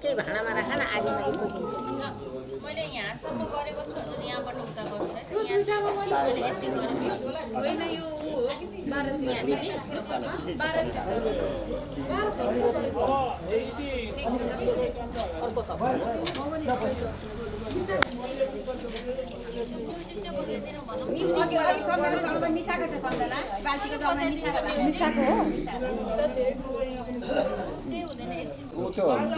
केही भाँडामा राख न आगोमा पुगिन्छ मैले यहाँसम्म गरेको छु अनि यहाँबाट उता गर्छु है मैले यति गरेको होइन यो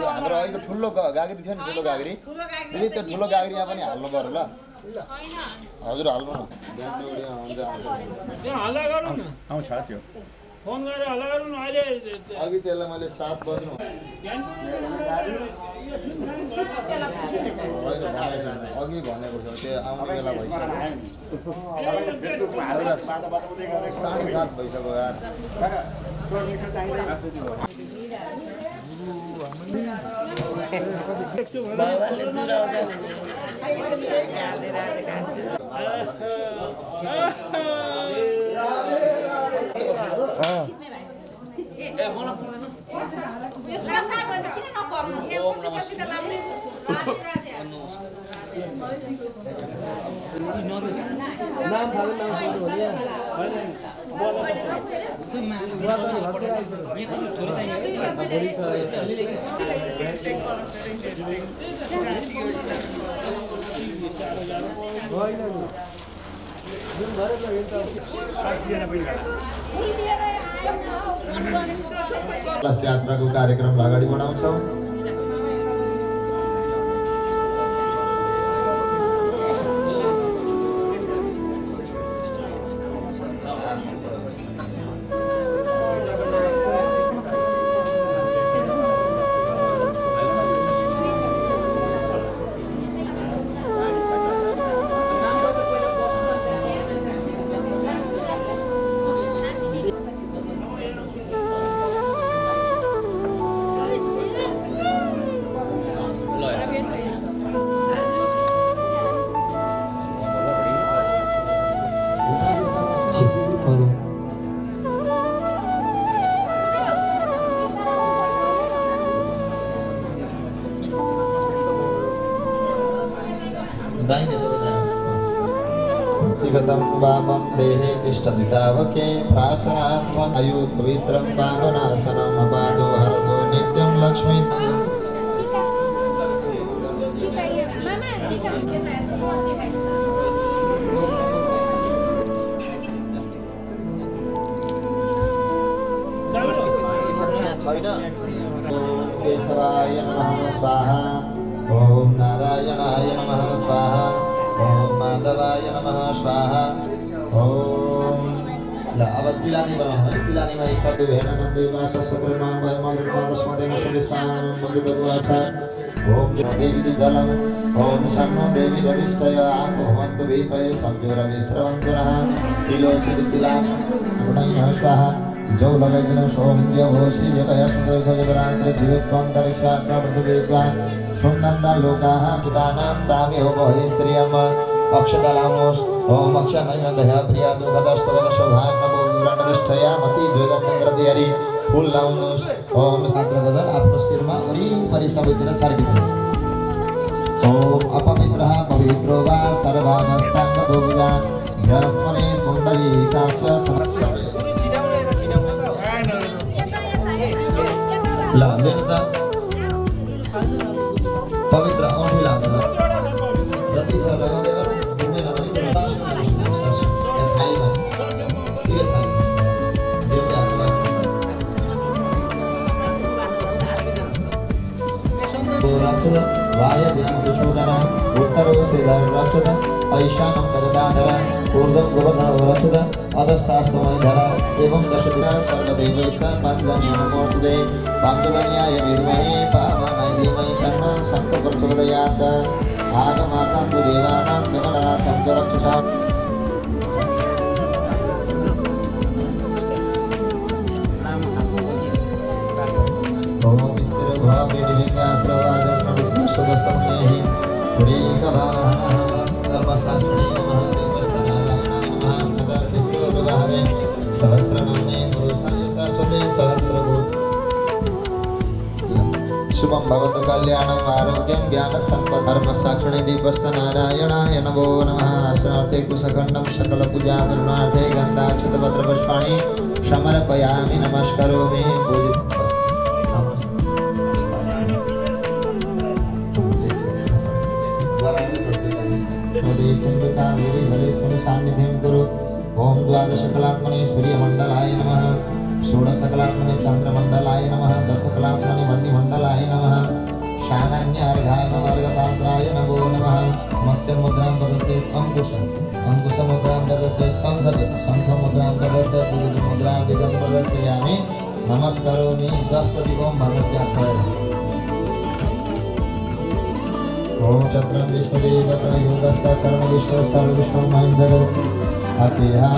हाम्रो अहिलेको ठुलो गाग्री थियो नि ठुलो गाग्री दिदी त्यो ठुलो गाग्री यहाँ पनि हाल्नु पर्यो ल हजुर हाल्नु न आउँछ त्यो फोन गरेर हल्ला गरौँ न अहिले अघि त्यसलाई मैले 7 बज्नु अघि भनेको थियो त्यो आउने बेला भइसक्यो 7:30 भइसक्यो यार बाबाले जुराउँछ यादै राते खान्छ यात्राको कार्यक्रम अगाडि बढाउँछौँ श्रीगतं वामं देहे तिष्ठति तावके प्रासनात्मन् आयु पवित्रं पावनासनम् अपादो हरतो नित्यं लक्ष्मी केशवाय नमः स्वाहा ओम नारायणाय नमः स्वाहा ओम माधवाय नमः स्वाहा ओम ल अब तिलानी बनाउँ है तिलानीमा ईश्वर देवेन देवास सुप्रेमां वयमं स्मरेम सुविस्तानं मन्दिरवासा ओम देवी जलम ओम शन्नो देवी रविष्टय भवन्तु वेतये संजोरविश्रवन्तुनः तिलोसित तिलानि नमः स्वाहा जो लगाइदिनु सोमज्ञ हो श्री जगय सुन्दर ध्वजवरान्त्र जीवित्वन्तरिक्षात्मा पृथ्वीत्वा सुन्दन्दा लोकाः पितानां दामे हो भय श्रियम् अक्षता लाउनुहोस् ओम अक्षनैमदय प्रिया दुःखदस्तवद सौभाग्यपूर्णनिष्ठया मति द्वेगतन्द्रतिहरि फुल लाउनुहोस् ओम सात्रवदन आफ्नो शिरमा वरिपरि सबैतिर छर्किनुहोस् ओम अपवित्रः पवित्रो वा सर्वावस्थाङ्गदोविदा यस्मने कुण्डलीकाक्ष समक्षे ल मेरो त पवित्र औँठी लाग्नु जति छ वाय विष्णुशोधन उत्तरो श्रीधर ऐशानं तदाधर ऊर्ध्वं गोवर्धन अधस्तास्तमयधर एवं दशविधा सर्वदेवैस्तान् पाञ्चजन्यनमोऽस्तुते पाञ्चजन्याय विद्महे पावनाय धीमहि तन्नः शङ्खः प्रचोदयात् आगमार्थं तु देवानां गमनार्थं च रक्षसाम् शुभं भवतु कल्याणं आरोग्यं ज्ञानसम्पदं धर्मसाक्षिणे दीपस्तनारायणाय नमो नमः अस्त्रार्थे कुशखण्डं सकलपूजाविरणार्थे गन्धाक्षतभद्रपुष्पाणि समर्पयामि नमस्करोमि सान्निध्यं कुरु ओम द्वादशकलात्मने सूर्यमण्डलाय नमः षोडशकलात्मने चन्द्रमण्डलाय नमः दशकलात्मने मण्डिमण्डलाय नमः शानान्यार्घाय नमः अर्घपात्राय नमो नमः मत्स्यमुद्रां प्रदर्शयेत् अंकुशमुद्रां प्रदर्शयेत् शङ्खमुद्रां प्रदर्शयेत् मुद्रां दिगं प्रदर्शयामि नमस्करोमि बृहस्पतिं भगवत्याश्रय ओम चक्रं विष्णुदेवता योगस्थ कर्मविष्णु सर्वविष्णु महेन्द्र अतिहा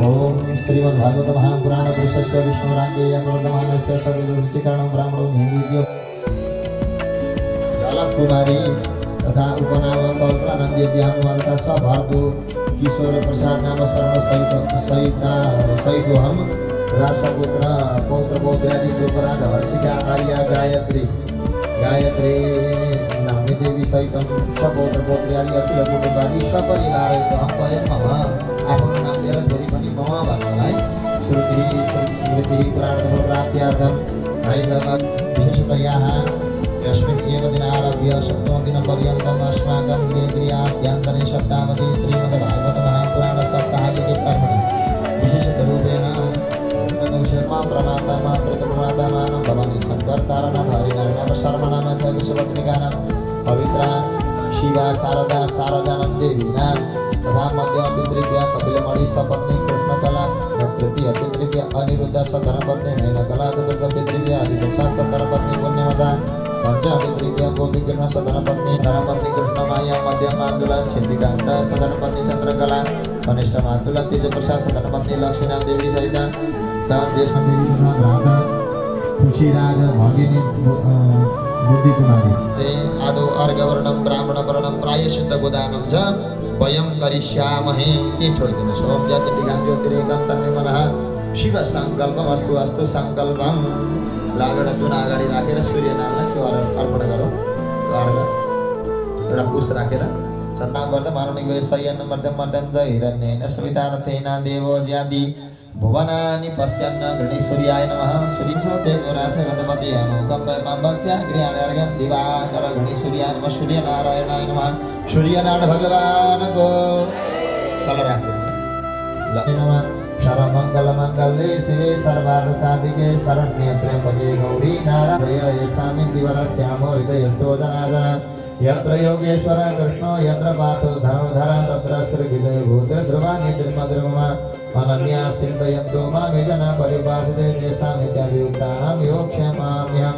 ओम श्रीमद्भागवत महापुराण पुरुषस्य विष्णुराज्ञेय वर्धमानस्य सर्वदृष्टिकारणं ब्राह्मणो निवेद्य जलकुमारी तथा उपनाम कल्पनानंदेभ्यां वार्ता सभार्दो किशोर प्रसाद नाम सहितोऽहं राष्ट्रपुत्र पौत्रपौत्रादि गोपराज हर्षिका आर्या गायत्री देवी सहितं सपौत्रपौत्र्यादि अखिल कुटुम्बादि सपरिवारैः वयं मम आफ्नो नाम लिएर छोरी पनि मम भन्नलाई स्मृतिः पुराणधर्मप्राप्त्यार्थं हैदराबाद विशेषतया यस्मिन् एव दिनारभ्य सप्तमदिनपर्यन्तम् अस्माकं केन्द्रीयाभ्यन्तरे सप्तावधि श्रीमद्भागवत महापुराणसप्ताहादिके कर्मणि विशेषतरूपेण शर्मा प्रमाता मातृप्रमातामानं भवानी शङ्कर तारणाधारिणां शर्मणामध्यविश्वपत्निकानां पवित्रा शिवा शारदा शारदानं देवीनां तथा मध्यपितृभ्यः कपिलमणि सपत्नी कृष्णकला तृतीय पितृभ्यः अनिरुद्ध सधर्मपत्नी नैनकला चतुर्थ पितृभ्यः हरिप्रसाद सधर्मपत्नी पुण्यमता पंचपितृभ्यः गोपीकृष्ण सधर्मपत्नी धर्मपत्नी कृष्णमाया मध्यमातुला छिन्दिकान्त सधर्मपत्नी चंद्रकला कनिष्ठ मातुला तेजप्रसाद सधर्मपत्नी लक्ष्मीनाथ देवी सहिता खुशीराज भगिनी बुद्धि कुमारी ते आदौ अर्घवर्णं ब्राह्मणवर्णं प्रायश्चित्त गोदानं च वयं करिष्यामहे ते छोडिदिनुहोस् ओम जतिगां ज्योतिरेकं तन्मे मनः शिव सङ्कल्पमस्तु अस्तु सङ्कल्पं लागेर जुन अगाडि राखेर सूर्यनारायणलाई त्यो अर्पण गरौँ अर्घ एउटा कुश राखेर सन्तानबाट मारुणिक सयन मध्यम मदन्त हिरण्येन सवितारथेन देवो ज्यादि भुवनानि पश्यन्न गणेश्वर्याय नमः सूर्यसो तेजोरासे गणपति अनुकम्पयमां भक्त्या गृहाणार्घ्यं दिवाकर गणेश्वर्याय नमः सूर्यनारायणाय नमः सूर्यनारायण भगवानको तल राख्नु ल नमः सर्वमङ्गलमङ्गले शिवे सर्वार्थसाधिके शरण्ये त्र्यम्बके गौरी नारायणे सामिन्ति वरस्यामो हृदयस्थो जनार्दन यत्र योगेश्वर कृष्णो यत्र पार्थो धनुर्धर तत्र श्रीविजय भूते ध्रुवाणि त्रिमद्रुमा अनन्या चिन्तयन्तो मामे जना परिपासते तेषामित्याभियुक्तानां योक्ष्यमाम्यहं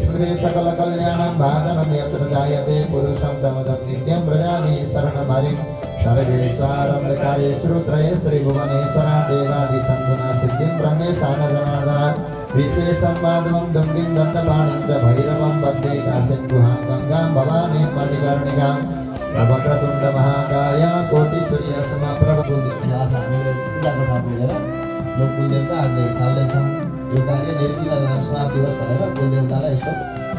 स्मृते सकलकल्याणं भाजनं यत्र जायते पुरुषं तमजं नित्यं व्रजामि शरणमहरिं सर्वेश्वरं श्रुत्रये त्रिभुवनेश्वरा देवादिसन्धुना सिद्धिं ब्रह्मेशान जनार्दना विश्वेशं माधवं दुण्डिं दण्डपाणिं च भैरवं वन्दे काशीं गुहां गङ्गां भवानीं मणिकर्णिकां वक्रतुण्ड महाकाय कोटिसूर्यसमप्रभ हामीले पूजाको थाहा बुझेर लोक कुलदेवता आज थाल्दैछौँ यो कार्य निर्विघ्न समाप्ति होस् भनेर कुलदेवतालाई यसो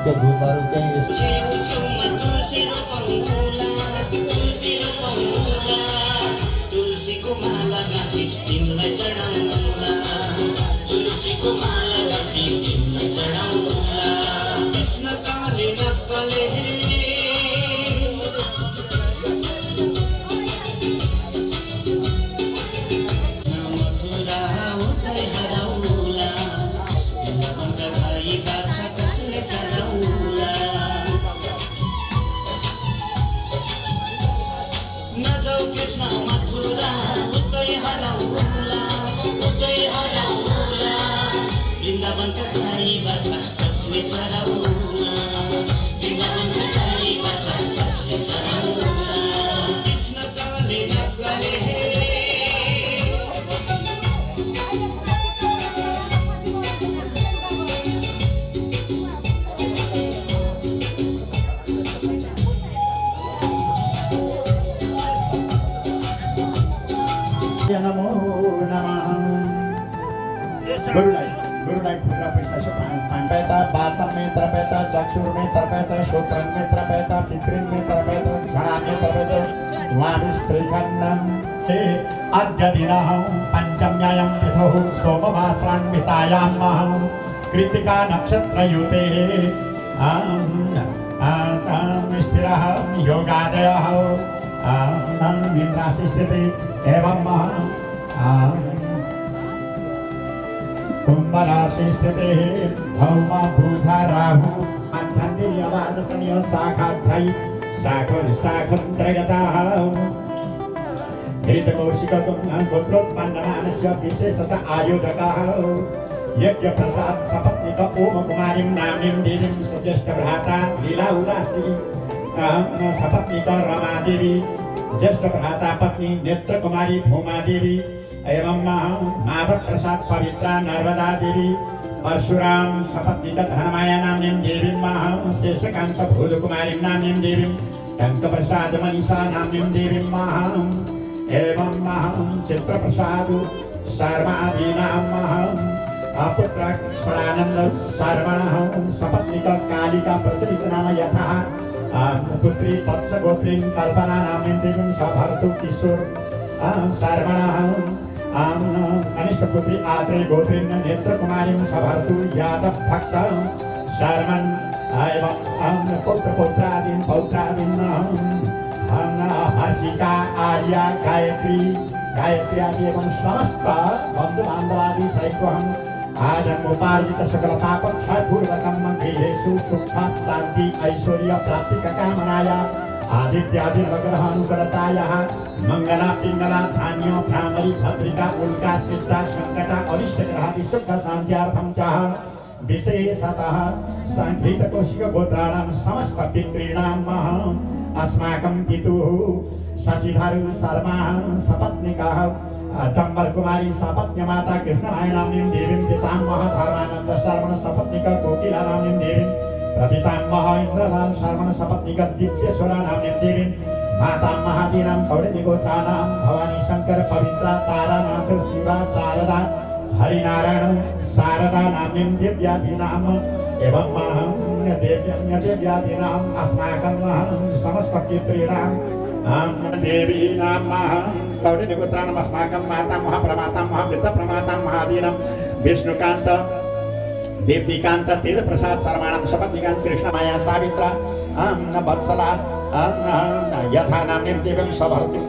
त्यो धूपहरू त्यहीँ नजाऊ कृष्ण मथुरा उतै हराउला उतै हराउला वृन्दावनका गाई बाछा कसले चराउला वृन्दावनका गाई बाछा कसले चराउला कृष्ण काले नक्कले नमो नमः गुरुलाई खुद्रा पैसा से पान पैता बातम में तरपैता चक्षुर में तरपैता श्रोत्रन में तरपैता पितृन में तरपैता घणान में तरपैता वामिस्त्रिखंडम हे अद्य दिनहं पंचम्यायं तिथौ सोमवासरान्वितायां महं कृतिका नक्षत्रयुते स्थिरः योगादयः निद्रासि स्थिति एवं कुंभराशि स्थितिः भौमा भूधा राहु मध्यान्तिर्यवादशनियो शाखाध्यै शाखोत्रयताः घृतकौशिकगोत्रोत्पन्नमानस्य विशेषत आयोजकाः यज्ञप्रसाद सपत्निक ओम कुमारीं नाम्नीं देवीं सुज्येष्ठभ्राता लीला उदासी सपत्निक रमादेवी ज्येष्ठ भ्राता पत्नी नेत्र कुमारी भूमा देवी एवं माधव प्रसाद पवित्रा नर्मदा देवी परशुराम सपत्निक धनमाया नाम्नीं देवीं शेषकांत भूल कुमारी नाम्नीं देवीं टंक प्रसाद मनीषा नाम्नीं देवीं एवं चित्रप्रसाद शर्मादीनां पुत्र स्वरानंद शर्मण सपत्निक कालिका प्रचलित नाम यथा पुत्री वत्स गोत्रीं कल्पना नाम्नीं देवीं सभर्तु किशोर शर्मणः कनिष्ठ पुत्री आत्रेय गोत्रीं नेत्र कुमारीं सभर्तु यादव भक्त शर्मन् एवं पुत्र पौत्रादीन् हर्षिका आर्या गायत्री आदि एवं समस्त बंधु बांधवादि सहित हम आज उपार्जित सकल पाप क्षय पूर्वकम गृहेषु सुख शांति ऐश्वर्य प्राप्ति का कामनाया आदित्यादि नवग्रह अनुकरतायाः मंगला पिंगला धान्य भ्रामरी भद्रिका उल्का सिद्धा संकटा अरिष्ट ग्रहादि सुख शांत्यार्थं च विशेषतः संकृत कौशिक गोत्राणां समस्त पितॄणां अस्माकं पितुः शशिधर शर्मा सपत्निका डम्बर कुमारी सपत्न्य माता कृष्णमाया नाम्नीं देवीं पितामह धर्मानंद शर्मण सपत्निक कोकिला नाम्नीं देवीं प्रपितामह इंद्रलाल शर्मण सपत्निक दिव्येश्वरा नाम्नीं देवीं मातामह दीनां पौड़िनिगोत्राणां भवानी शंकर पवित्रा तारानाथ शिवा शारदा हरिनारायण शारदा नाम्नीं दिव्यादीनां एवं देव्यादीनां अस्माकं समस्त पितॄणां देवी नाम कौटिनिगोत्राणाम् अस्माकं मातामह प्रमातामह वृद्धप्रमातामह आदीनां विष्णुकान्त देवदीकान्त तेज प्रसाद शर्माणां सपत्निकां कृष्णमाया सावित्रा वत्सला यथा नाम्नीं देवीं सभर्तुं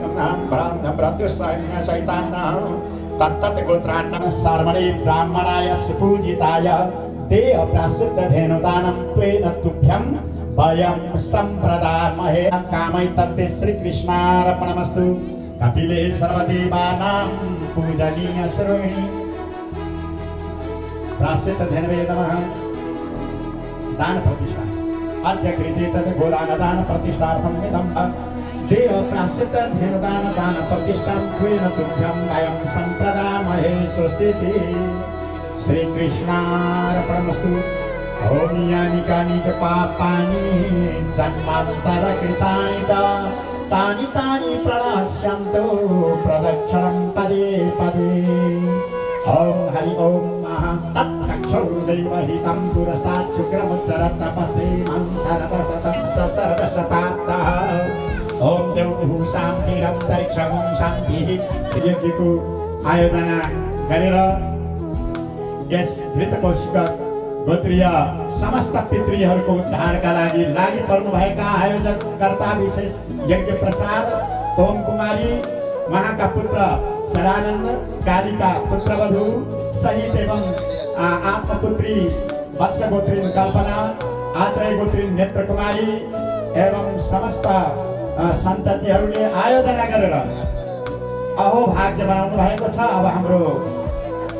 भ्रातृसहितां तत्तत् गोत्राणां शर्मणे ब्राह्मणाय सुपूजिताय ते अप्राश्चित्यधेनुदानं त्वेन तुभ्यं वयं सम्प्रदामहे कामै तत्ते श्रीकृष्णार्पणमस्तु कपिले सर्वदेवानां पूजनीय श्रोणी प्राश्चित्यधेनवे नमः दान प्रतिष्ठा अद्य कृते तत् गोदानदान प्रतिष्ठार्थं इदं देव प्राश्चित्यधेनुदान दान प्रतिष्ठां त्वेन तुभ्यं वयं सम्प्रदामहे स्वस्ति श्रीकृष्णार्पणमस्तु ओम यानि कानि च पापानि जन्मान्तरकृतानि च तानि तानि प्रणश्यन्तु प्रदक्षिणं पदे पदे ओम हरि ओम तत्सक्षौर्दैवहितं पुरस्तात् शुक्रमुच्चरत् तपसेमं सर्वशतं सर्वशतात्तः ओम देवभू शान्तिरन्तरिक्षं शान्तिः यज्ञको आयोजना गरेर यस घृतकौशिक गोत्रीय समस्त पितृहरूको उद्धारका लागि पर्नुभएका आयोजक कर्ता विशेष यज्ञ प्रसाद ओम कुमारी महाका पुत्र सदानंद कालिका पुत्रवधू सहित एवं आत्मपुत्री वत्स गोत्री कल्पना आत्रेय गोत्री नेत्र कुमारी एवं समस्त सन्ततिहरूले आयोजना गरेर अहो भाग्य बनाउनु भएको छ। अब हाम्रो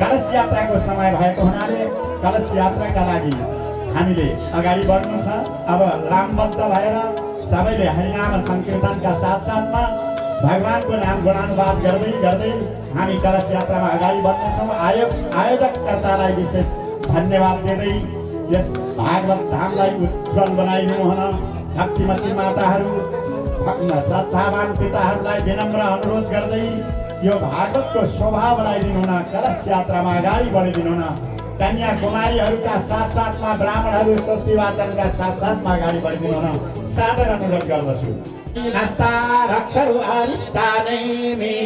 कलश यात्राको समय भएको हुनाले कलश यात्राका लागि हामीले अगाडि बढ्नु छ। अब रामबद्ध भएर सबैले हरिनाम संकीर्तनका साथसाथमा भगवानको नाम गुणानुवाद गर्दै गर्दै हामी कलश यात्रामा अगाडि बढ्नेछौँ। आयोजककर्तालाई विशेष धन्यवाद दिँदै यस भागवत धामलाई उज्जवल बनाइदिनु हुन भक्तिमती माताहरू श्रद्धावान पिताहरूलाई विनम्र अनुरोध गर्दै यो भागवतको शोभा बढाइदिनु हुन कलश यात्रामा अगाडि बढिदिनु हुन कन्याकुमारीहरूका साथसाथमा ब्राह्मणहरू स्वस्ति वाचनका साथसाथमा अगाडि बढिदिनु हुन सादर अनुरोध गर्दछु। नस्तारक्षरु अरिष्टानेमि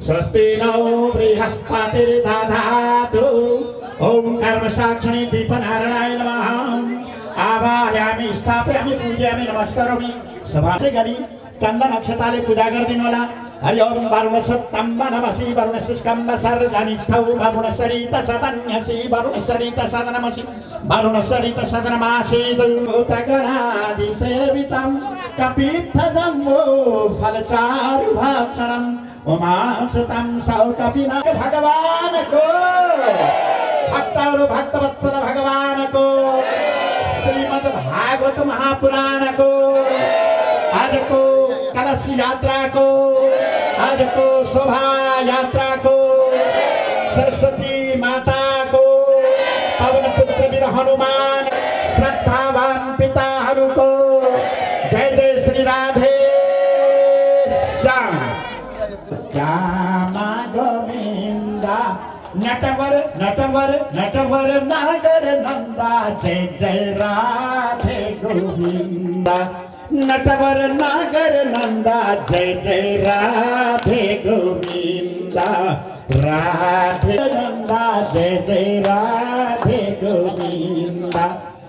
स्वस्ति नो बृहस्पतिर्दधातु ओम कर्म साक्षिणे दीपनारायणाय नमः। आवाहयामि स्थापयामि पूजयामि नमस्करोमि। सभासे गरी चन्दन अक्षताले पूजा गरिदिनु होला। हरि ओम वरुणसत्तम्ब नमसि वरुणशुष्कम्ब सर्धनिस्थौ वरुणसरित सदन्यसि वरुणसरित सदनमसि वरुणसरित सदनमासीदूतगणादिसेवितं कपित्थजम्बो फलचारु भाक्षणम् उमासुतं सौकपिना भगवान को भक्तहरू भक्तवत्सल भगवान को श्रीमद् भागवत महापुराण को आज को कलश यात्रा को आज को शोभा यात्रा को सरस्वती माता को पवन पुत्र वीर हनुमान श्रद्धावान पिताहरू को जय जय श्री राधे श्याम श्यामा गोविंदा नटवर नटवर नटवर नागर नंदा जय जय राधे गोविंदा नटवर नागर नंदा जय जय राधे गोविंदा राधे नंदा जय जय राधे गोविंदा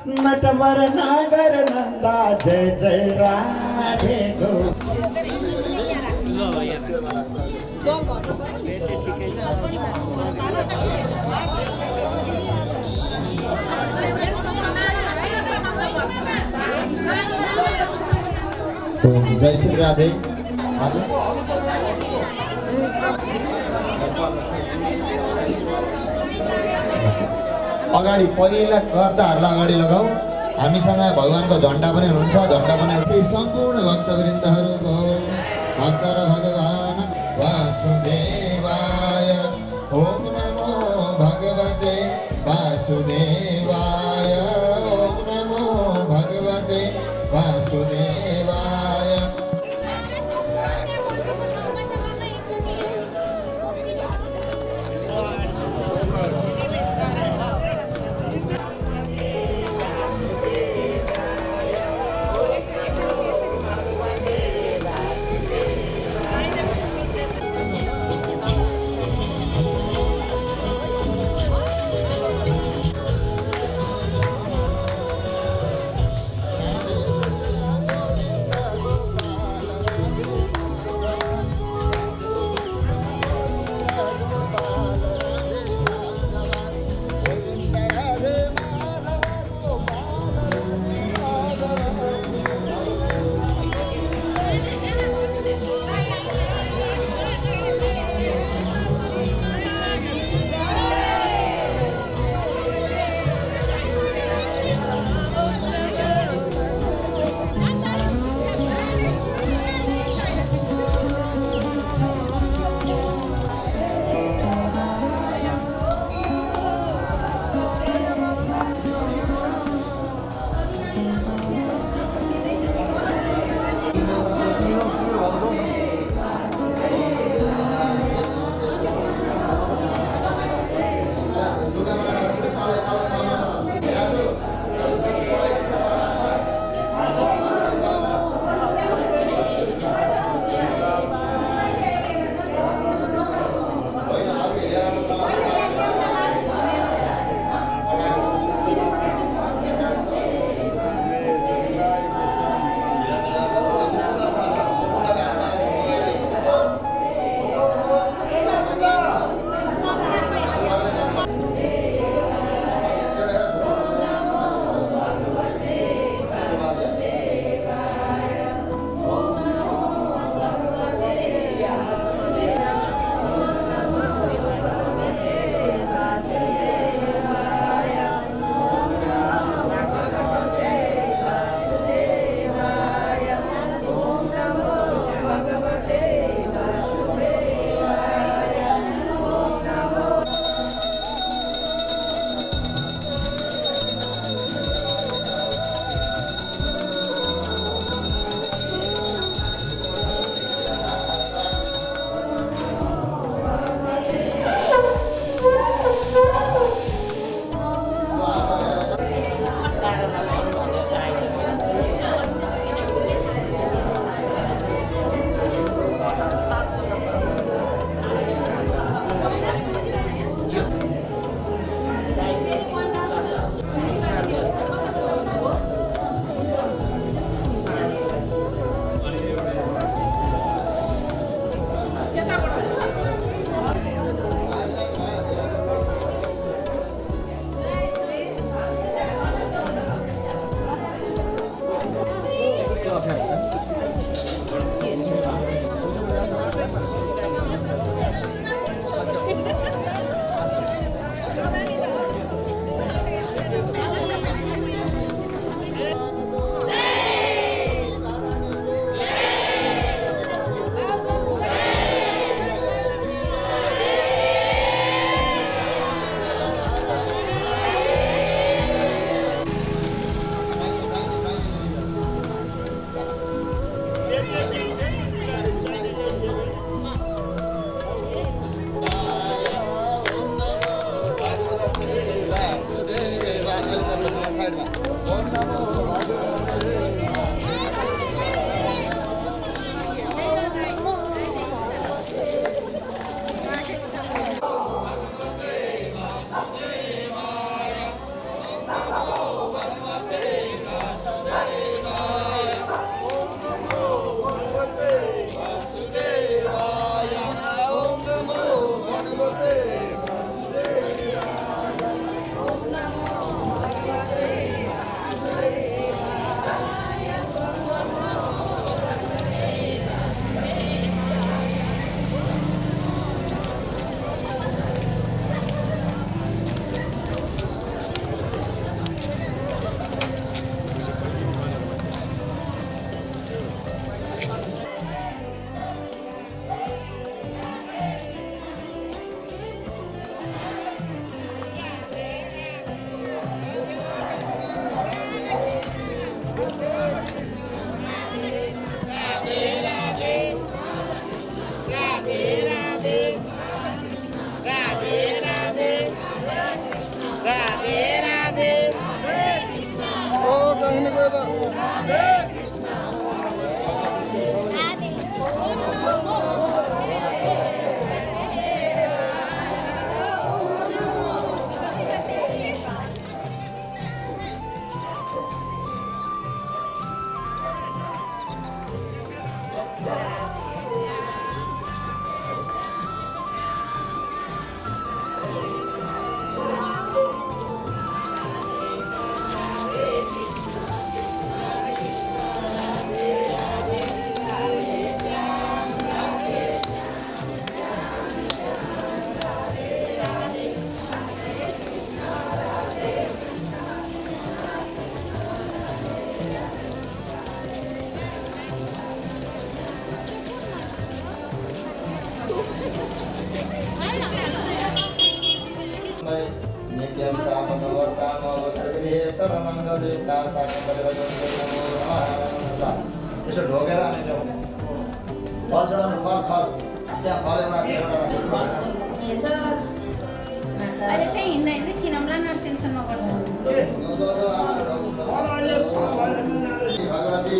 नटवर नागर नंदा जय जय राधे जय श्री राधे। अगाडि पहिला गर्दाहरूलाई अगाडि लगाऊ। हामीसँग भगवानको झन्डा पनि हुनुहुन्छ। झन्डा पनि सम्पूर्ण भक्तवृन्दहरूको भक्त र भगवान वासुदेवाय ओम नमो भगवते वासुदेवाय ओम नमो भगवते वासुदेवाय। यसो ढोकेर अनि जाउँ फल चढाउनु फल त्यहाँ फल एउटा हेर्छस् अहिले त्यही हिँड्दा हिँड्दै किनौँला न टेन्सन नगर्छ भगवती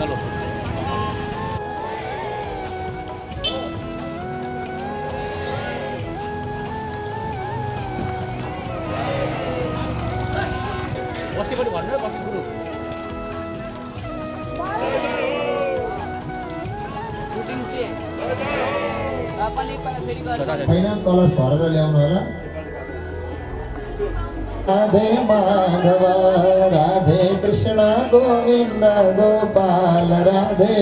चलो बस्तीपट्टि भन्नु बस्ती गुरु छैन कलश भरेर ल्याउनु होला राधे माधव राधे कृष्ण गोविन्द गोपाल राधे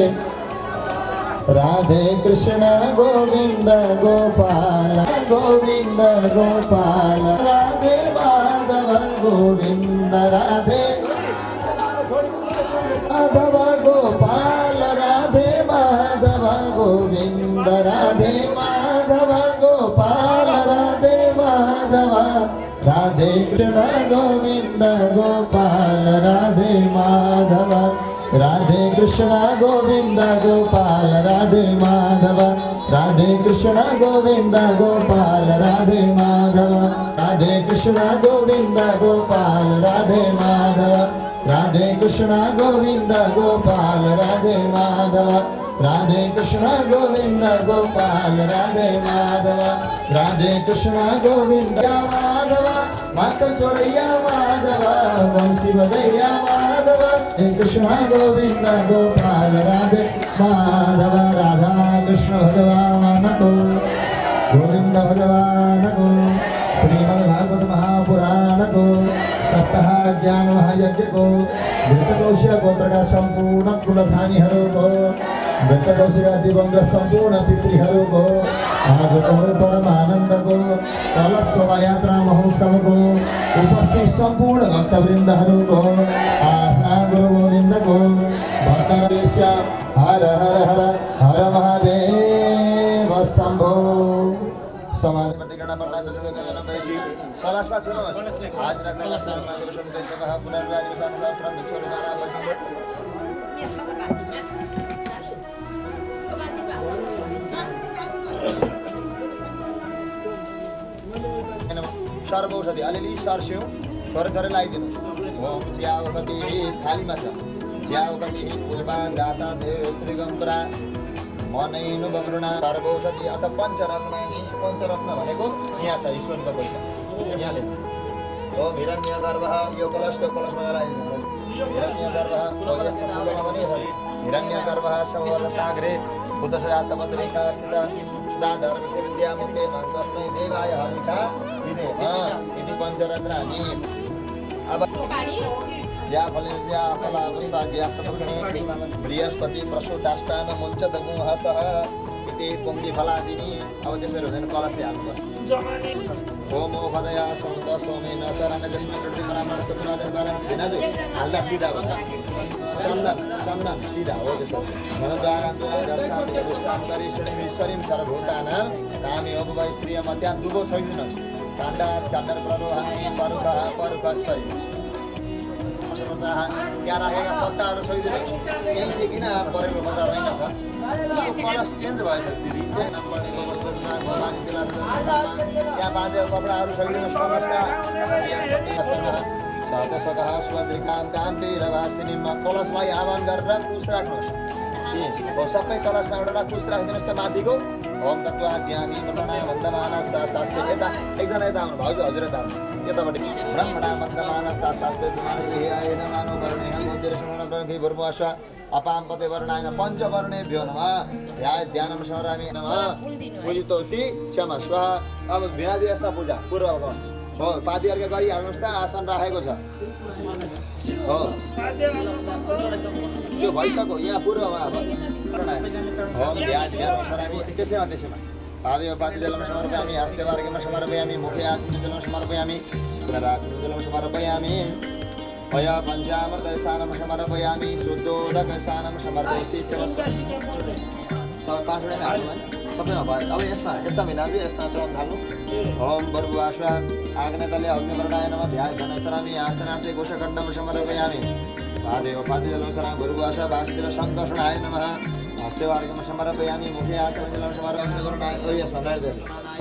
राधे कृष्ण गोविन्द गोपाल गोविन्द गोपाल राधे माधव गोविन्द राधे माधव गोपाल राधे माधव गोविन्द राधे माधव गोपाल राधे माधव राधे कृष्ण गोविन्द गोपाल राधे माधव राधे कृष्ण गोविन्द गोपाल राधे माधव राधे कृष्ण गोविन्द गोपाल राधे माधव राधे कृष्ण गोविन्द गोपाल राधे माधव राधे कृष्ण गोविन्द गोपाल राधे माधव राधे कृष्ण गोविन्द गोपाल राधे माधव राधे कृष्ण गोविन्द माधव माता चोरैया माधव वंशी बजैया माधव कृष्ण गोविन्द गोपाल राधे माधव राधा कृष्ण भगवान को गोविन्द भगवान को श्रीमद्भागवत महापुराण को सप्ताह ज्ञान महायज्ञ को मृतकौशिक गोत्र का संपूर्ण कुलधानीहरू को मृतकौशिक दिवंग संपूर्ण पितृहरू को आज को परम आनंद को कलश शोभा यात्रा महोत्सव को उपस्थित संपूर्ण भक्तवृंदहरू को आफ्ना गुरु गोविंद को भक्तवेश हर हर हर हर महादेव शंभो समाज प्रतिगणना पर लागू होगा जन्म पैसी कलश पर चलो आज रखना कलश में दर्शन देते वह पुनर्वाज विधान सहस्रम छोड़ जाना बचन ये सब बात है तो बात है सर्वौषधि अलिअलि सर्स्यौँ थोरै थोरै लगाइदिनु ओम ज्यावकति थालीमा छ ज्यावकति फुलपान जाता देव स्त्रीगन्तरा मनैनु बब्रुणा सर्वौषधि अथ पञ्चरत्नानि पञ्चरत्न भनेको यहाँ छ ईश्वरको पैसा यहाँले ओम हिरण्यगर्भः यो कलशको कलशमा लगाइदिनु हिरण्यगर्भः हिरण्यगर्भः संवर्धताग्रे बुद्धसजातपत्रिका विद्यामुखे तस्मै देवाय हरिका दिने इति पञ्चरत्नानि अब ज्या फले ज्या फला वृन्दा ज्या सपत्नी बृहस्पति प्रसूताष्टान मुञ्चदगुः सह इति पुङ्गिफलादिनी अब त्यसरी हुँदैन कलशले हाल्नुपर्छ होमो भदया सौन्द सोमेन शरणजस्मै कृतिमरामणस्य पुरादरकारं भिनाजु हाल्दा सिधा हुन्छ चन्दन चन्दन सिधा हो त्यसरी मनद्वारान्तरीश्वरीं सर्वभूतानां कामी उपवै श्रियम त्यहाँ दुबो छोडिदिनुहोस् काण्डा काण्डर प्ररोहानि परुखः परुखस्तरी त्यहाँ राखेका पत्ताहरू छोडिदिनुहोस् केही चाहिँ किन परेको पत्ता रहेनछ कलश चेन्ज भएछ दिदी त्यहाँ बाँधेको कपडाहरू छोडिदिनुहोस् सतसकः स्वद्रिकां काम्बीरवासिनीमा कलशलाई आह्वान गरेर कुश राख्नुहोस् सबै कलशमा एउटा कुश राखिदिनुहोस् त माथिको ओम तत्त्वा ज्यामी ब्रह्मणा वन्दमानस्तास्ते यता एकजना यता आउनु भाउजू हजुर यता आउनु यतापट्टि ब्रह्मणा वन्दमानस्तास्ते आएन मानव वर्णेह मोदिरसुमनप्रभि भूर्भुवः अपां पते वर्णायन पञ्चवर्णेभ्यो नमः ध्यानं स्मरामि नमः पूजितोऽसि क्षमा स्वाहा अब भिनाजी यस्ता पूजा पूर्व हो पाती अर्का गरिहाल्नुहोस् त आसन राखेको छ हो त्यो भइसक्यो यहाँ पूर्वमा अब त्यसैमा पादयो पातिजलं समर्पयामि हस्तेवार्घ्यं समर्पयामि मुखे आचमनीजलं समर्पयामि पुनराचमनीजलं समर्पयामि पय पञ्चामृतसानं समर्पयामि शुद्धोदकसानं समर्पयसि पाँचवटा हाल्नु सबैमा भयो अब यस्ता भिनाजु यसमा चौन थाल्नु ओम बर्बुवाश्वा आग्नेतले अग्निवर्णाय नमः ध्यानधनस्तरामि आसनार्थे कोशखण्डं समर्पयामि पादेव पातिजलं सरा बर्बुवाश्वा वासुदेव शङ्कर्षणाय नमः हस्तेवार्घ्यं समर्पयामि मुखे आचमनीजलं समर्पयामि यस्मा नर्दे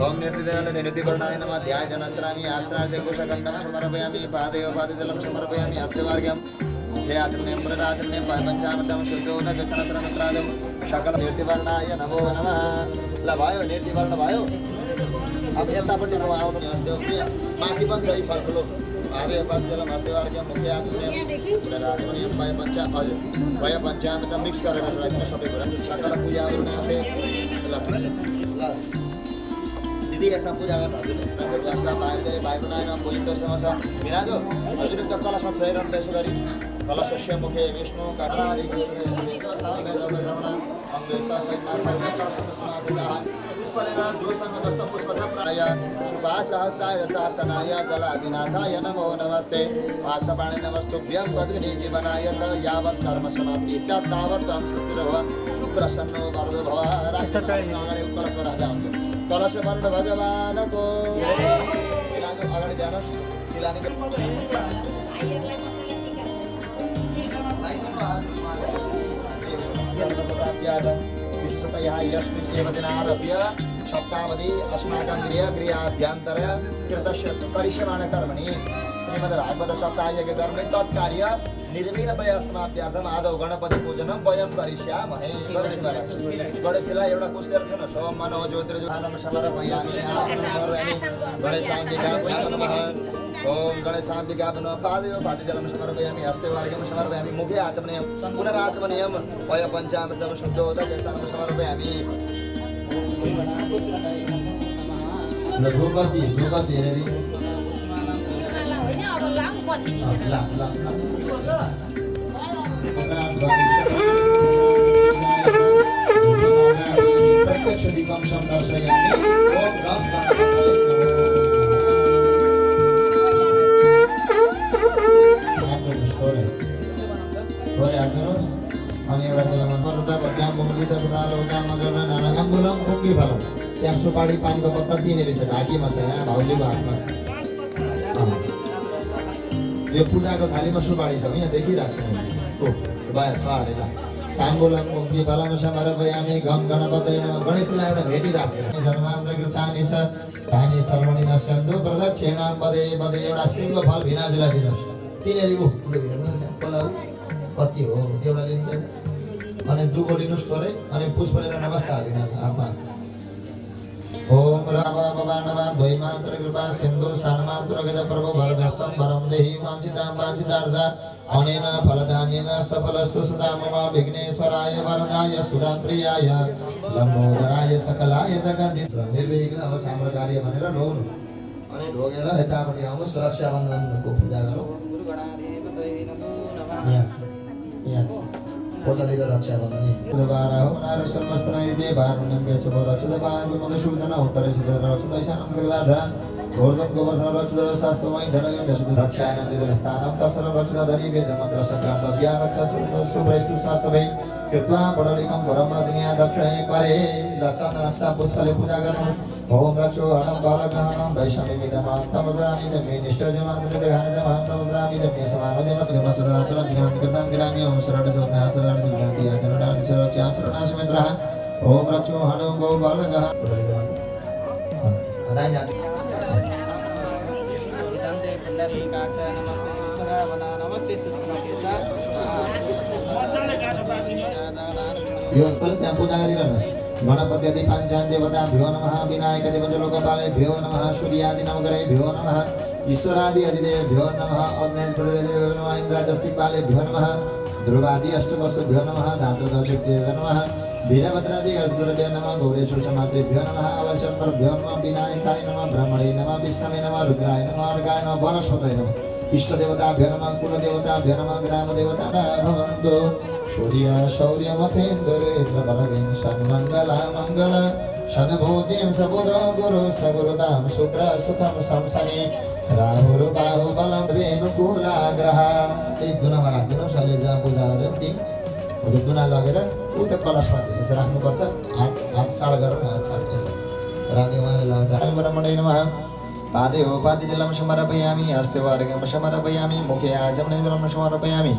ओम निर्दिदेवले निरुद्धिवर्णाय नमः ध्यानधनस्तरामि आसनार्थे कोशखण्डं समर्पयामि पादेव पातिजलं समर्पयामि हस्तेवार्घ्यं मुखे आचमने पुनराचमने पंचामृतम शुद्धोदक सनसनत्रादम सकल निर्तिवर्णाय नमो नमः। ल भयो निर्तिवर्ण भयो। अब यतापट्टि आउनु हस्ते माथि पनि छ यी फलफुलो आवे पञ्चलम हस्ते वर्ग मुखे आचमने पुनराचमने हजुर भय पंचामृतम मिक्स गरेर राख्नु सबै कुरा सकल पूजाहरू गर्थे। ल दिदी यसमा पूजा गर्नु हजुर भाइ बनाएन बोलितोसँग छ मिराजो हजुर त कलशमा छैरहनु त्यसो गरी कलशस्य मुखे विष्णु कटारी सुभासहस्ताय शासनाय जलादिनाथाय नमो नमस्ते वासपाणि नमस्तुभ्यं पद्मिनी जीवनाय यावत् कर्म समाप्ति स्यात् तावत् त्वं सुखिनो भव सुप्रसन्नो वरदो भव राष्ट्रचार्य कलश राजा हुन्छ कलश वर्ण भगवानको अगाडि जानुहोस् विष्णुतया यस्मिन् एव दिनारभ्य सप्तावधि अस्माकं गृहाभ्यन्तर कृतस्य परिश्रमणकर्मणि श्रीमद्भागवत सप्ताहयज्ञ कर्मणि तत्कार्य निर्विघ्नतया समाप्त्यर्थम् आदौ गणपति पूजनं वयं करिष्यामहे। गणेशलाई एउटा कुस्तेर छ न सोम मनो ज्योतिर्ज्योतिर्नम समर्पयामि आसनं समर्पयामि गणेशाम्बिकाभ्यां नमः। ओम गणेशाम्बिकाभ्यां नमः। पादयो पादजलं समर्पयामि हस्ते वार्घ्यं समर्पयामि मुखे आचमनीयं पुनराचमनीयं वय पञ्चामृतं शुद्धोदकं समर्पयामि। धूपबत्ती धूपबत्ती हेरी प्रत्यक्ष दीपं दर्शयामि। ओम गं अनि एउटा जग्गामा पर्दा भक्याम मुक्ति सकुरालोकाम गर्न नानागाम गुलाम मुक्ति फलम त्यहाँ सुपारी पानीको पत्ता दिने रहेछ ढाकीमा छ यहाँ भाउजूको हातमा छ यो पूजाको थालीमा सुपारी छ यहाँ देखिरहेको छु भयो छ अरे ल ताम्बुलम मुक्ति फलम समर्पयामि गम गणपतये नमः। गणेशलाई एउटा भेटी राख्यो जन्मान्तरकृतानि च तानि सर्वणि नश्यन्तु प्रदक्षिणां पदे पदे एउटा सिंह फल भिनाजुलाई दिनुहोस् तिनीहरू हेर्नुहोस् न पलाउ कति हो एउटा लिन्छ अनि दुःखो लिनुहोस् थोरै अनि पुष्प लिएर नमस्कार दिनुहोस् आत्मा। ओम राम भवानवा द्वैमात्र कृपा सिन्धु सानमात्र गज प्रभु वरदस्तं वरं देहि वाञ्छितां वाञ्छितार्था अनेन फलदानेन सफलस्तु सदा मम विघ्नेश्वराय वरदाय सुरप्रियाय लम्बोदराय सकलाय जगन्नाथ निर्विघ्न अब साम्रो कार्य भनेर ढोग्नु अनि ढोगेर यतापट्टि आउनु सुरक्षा बन्धनको पूजा गरौँ। फोटो लिएर रक्षा बन्धन द्वारा हो नार समस्त नैदे भारुण्यं केशव रक्षित पाप मधुसूदन उत्तरे सिद्धर रक्षित ईशानं गदाधर घोरदं गोवर्धन रक्षित शास्त्रमय धनय दशुभ रक्षायनं दिदस्थानं तसर रक्षित धरी वेद मंत्र संक्रांत व्यारक्षा सुभ्रेष्टु शास्त्रभै कृत्वा पडलिकं परमदिन्या दक्षिणे करे लक्षण रक्षा पुष्पले पूजा गर्नु। ओम रक्षो हणं बालगहनं वैषम्य मिदमान्तमुद्रामि दमे निष्ठजमान्तमुद्रामि दमे समानोदयमसुरातर ज्ञान कृतं गिरामि ओम शरण सोन्या शरण सिद्धान्ति आचरणानि सुरक्षा शरणाशमित्रः। ओम रक्षो हणं गो बालगः यो त्यहाँ पूजा गरिरहनुहोस्। गणपति आदि पांचान देवता भ्यो नमः विनायक देवता लोकपाले भ्यो नमः सूर्यादि नवग्रहे भ्यो नमः ईश्वरादि अधिदेव भ्यो नमः अग्नेन्द्रदेव नमः इंद्राजस्तिपाले भ्यो नमः ध्रुवादि अष्टवसु भ्यो नमः धातुदशक्तिभ्यो नमः वीरभद्रादि अस्गुरभ्यो नमः गौरेश्वर समात्रेभ्यो नमः अवशंकरभ्यो नमः विनायकाय नमः ब्रह्मणे नमः विष्णवे नमः रुद्राय नमः अर्काय नमः वनस्पतये नमः इष्ट देवताभ्यो नमः कुल देवताभ्यो नमः ग्राम देवता भवन्तु सूर्य शौर्य मथेन्द्रेन्द्र बलवेन सन्मंगला मंगल सद्भूतिं सबुधो गुरु सगुरुदां शुक्र सुखं संसने राहुरु बाहु बलं वेणुकुलाग्रह। एक दुनामा राखिदिनु शैले जहाँ पूजा गर्यो ती दुना लगेर उता कलशमा त्यसो राख्नुपर्छ। हात साल गरेर हात साल यसो राधे उहाँले लगाउँदा ब्रह्मणे नमः। पादे हो पादे जलं समर्पयामि हस्ते वार्घ्यं समर्पयामि मुखे आचमने जलं समर्पयामि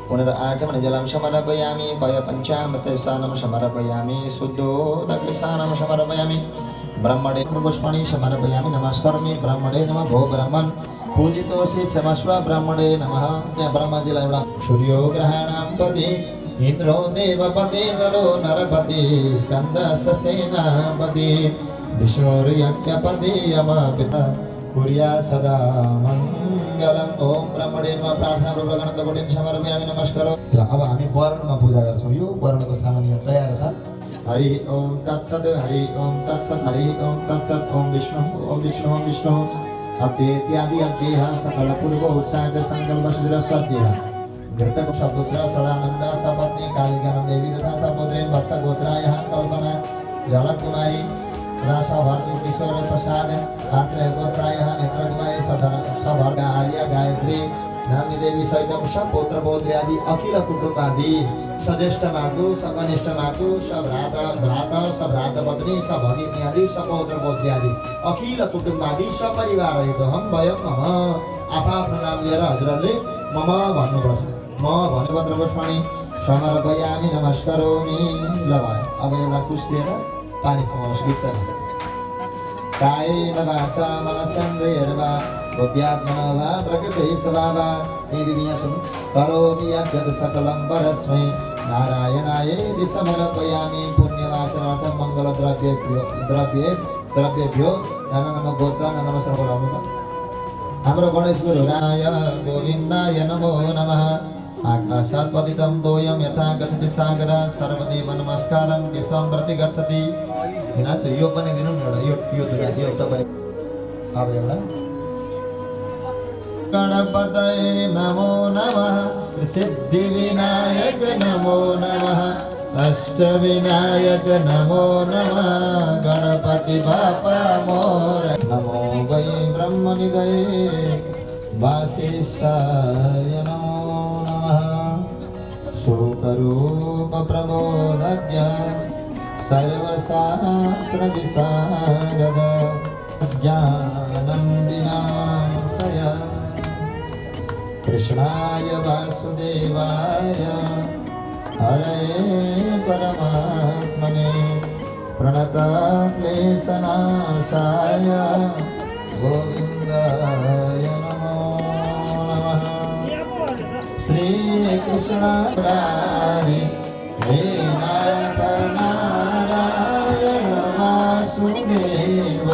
पुनराचमने जलं समर्पयामि पय पंचामृतस्नानं समर्पयामि शुद्धोदकस्नानं समर्पयामि ब्रह्मणे पुष्पाणि समर्पयामि नमस्करोमि ब्रह्मणे नमः भो ब्रह्मन् पूजितोषि क्षमस्व ब्रह्मणे नमः। त्यहाँ ब्रह्माजीलाई एउटा सूर्यो ग्रहाणां पति इन्द्रो देवपति नरो नरपति स्कन्दस सेनापति विष्णुर्यज्ञपति यम पिता कुर्या सदा मङ्गलम्। ओम ब्रह्मणे नमः। प्रार्थना पूर्वक अनन्त कोटिं समर्पयामि नमस्कारो। ल अब हामी वर्णमा पूजा गर्छौँ। यो वर्णको सामान्य तयार छ। हरि ओम तत्सत् हरि ओम तत्सत् हरि ओम तत्सत् ओम विष्णु ओम विष्णु ओम विष्णु अत्येत्यादि अद्येह सकल पूर्व उत्साह संकल्प सिद्धिरस्तद्येह घृतक शब्दोत्र सदानंद सपत्नी कालिकानंद देवी तथा सपुत्रेण वत्स गोत्रायः कल्पना जलकुमारी रासा भारती किशोर प्रसाद आत्र गोत्रायः नेत्रकुमारी सभर्गा आर्या गायत्री नामी देवी सहित सपुत्र पौत्री आदि अखिल कुटुम्बादि सज्येष्ठ मातु सकनिष्ठ मातु सभ्रात भ्रात सभ्रात पत्नी सभगिनी आदि सपौत्र पौत्री आदि अखिल कुटुम्बादि सपरिवार हम वयम मम आफ्नो नाम लिएर हजुरहरूले मम भन्नुपर्छ। म भन्नुभद्र पुष्पाणि समर्पयामि नमस्करोमि। ल भयो। अब एउटा कुश लिएर पानी समाउनुहोस्। गीत छ कायेन वाचा मनसेन्द्रियेण वा बुद्ध्यात्मना वा प्रकृते स्वभावात् यदि यहाँ सुन करोमि यद्यत् सकलं परस्मै नारायणायेति समर्पयामि। पुण्यवाचनार्थं मङ्गलद्रव्येभ्यो नमः गोत्र नमः सर्वलोक। हाम्रो गणेश गुरुराय गोविन्दाय नमो नमः। आकाशात् पतितं तोयं यथा गच्छति सागर सर्वदेव नमस्कारं केशवं प्रति गच्छति। यिनीहरू यो पनि दिनु न एउटा यो दुईटा यो एउटा पनि। अब एउटा गणपतये नमो नमः श्री सिद्धिविनायक नमो नमः अष्टविनायक नमो नमः गणपति बापा मोर नमो वै ब्रह्मनिधये वासिष्ठाय नमो नमः शोकरूप प्रबोधज्ञ सर्वशास्त्रविशारद ज्ञानं विनाशय कृष्णाय वासुदेवाय हरे परमात्मने प्रणतक्लेशनाशाय गोविन्दाय नमो नमः। श्रीकृष्ण मुरारी हे नाथ नारायण वासुदेव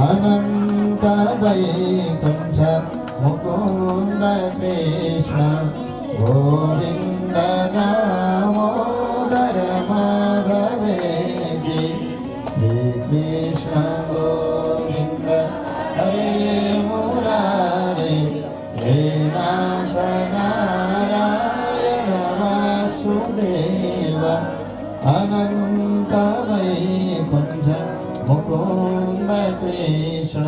अनन्त वैकुण्ठ मुकुन्द कृष्ण गोविन्द दामोदर माधवेति श्रीकृष्ण गोविन्द हरे मुरारे हे नाथ नारायण वासुदेव अनन्त वैकुण्ठ मुकुन्द कृष्ण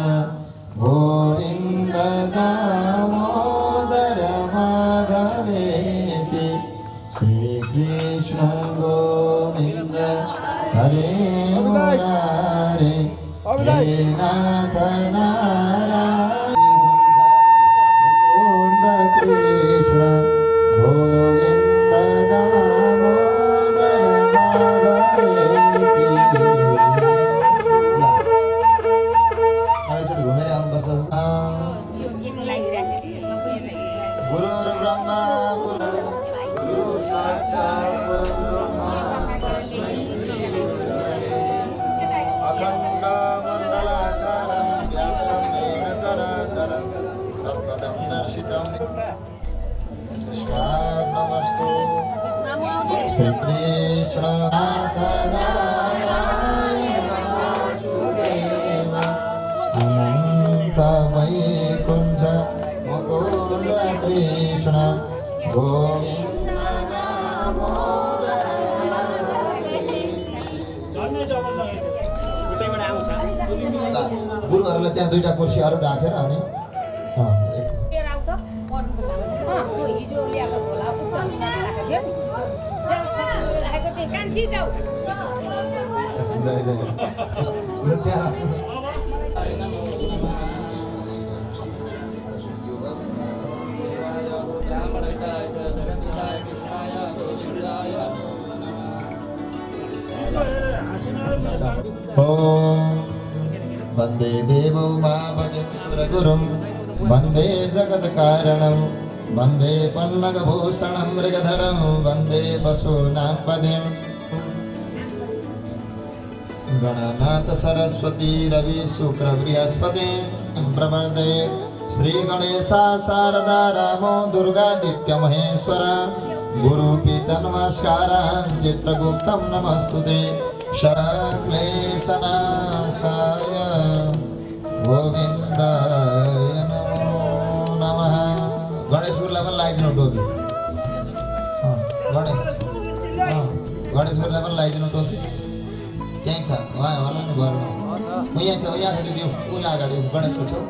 गोविन्द दामोदर माधवेति श्रीकृष्ण गोविन्द हरे मुरारे हे नाथ नारायण मुकुन्द कृष्ण गोविन्द दामोदर माधवेति। घुमेर आउनुपर्छ। गुरुर्ब्रह्मा गुरु साक्षात् परब्रह्म तस्मै श्री अखण्ड मण्डलाकारं व्याप्तं येन चराचरं तत्पदं दर्शितं तस्मात् नमस्तु श्रीकृष्णनाथ नारायण वासुदेव अनन्त वैकुण्ठ मुकुन्द कृष्ण गोविन्द दामोदर गुरुहरूले त्यहाँ दुईटा कुर्सीहरू राखेर अनि वन्दे देवो मा भजेन्द्र गुरुं वन्दे जगत्कारणं वन्दे पल्लवभूषणं मृगधरं वन्दे वसूनां पदम् गणनाथ सरस्वती रवि शुक्र बृहस्पति प्रवर्ते श्री गणेशा शारदा रामो दुर्गादित्य महेश्वर गुरु पीता नमस्कारान् चित्रगुप्तं नमस्तुते क्लेशनाशाय गोविन्दाय नमो नमः। गणेशगुरुलाई पनि लगाइदिनु टोपी। गणेशगुरुलाई पनि लगाइदिनु टोपी। त्यहीँ छ उहाँलाई नि गर्नु यहाँ छ यहाँ छ त्यो उहाँ अगाडि गणेशको छेउ।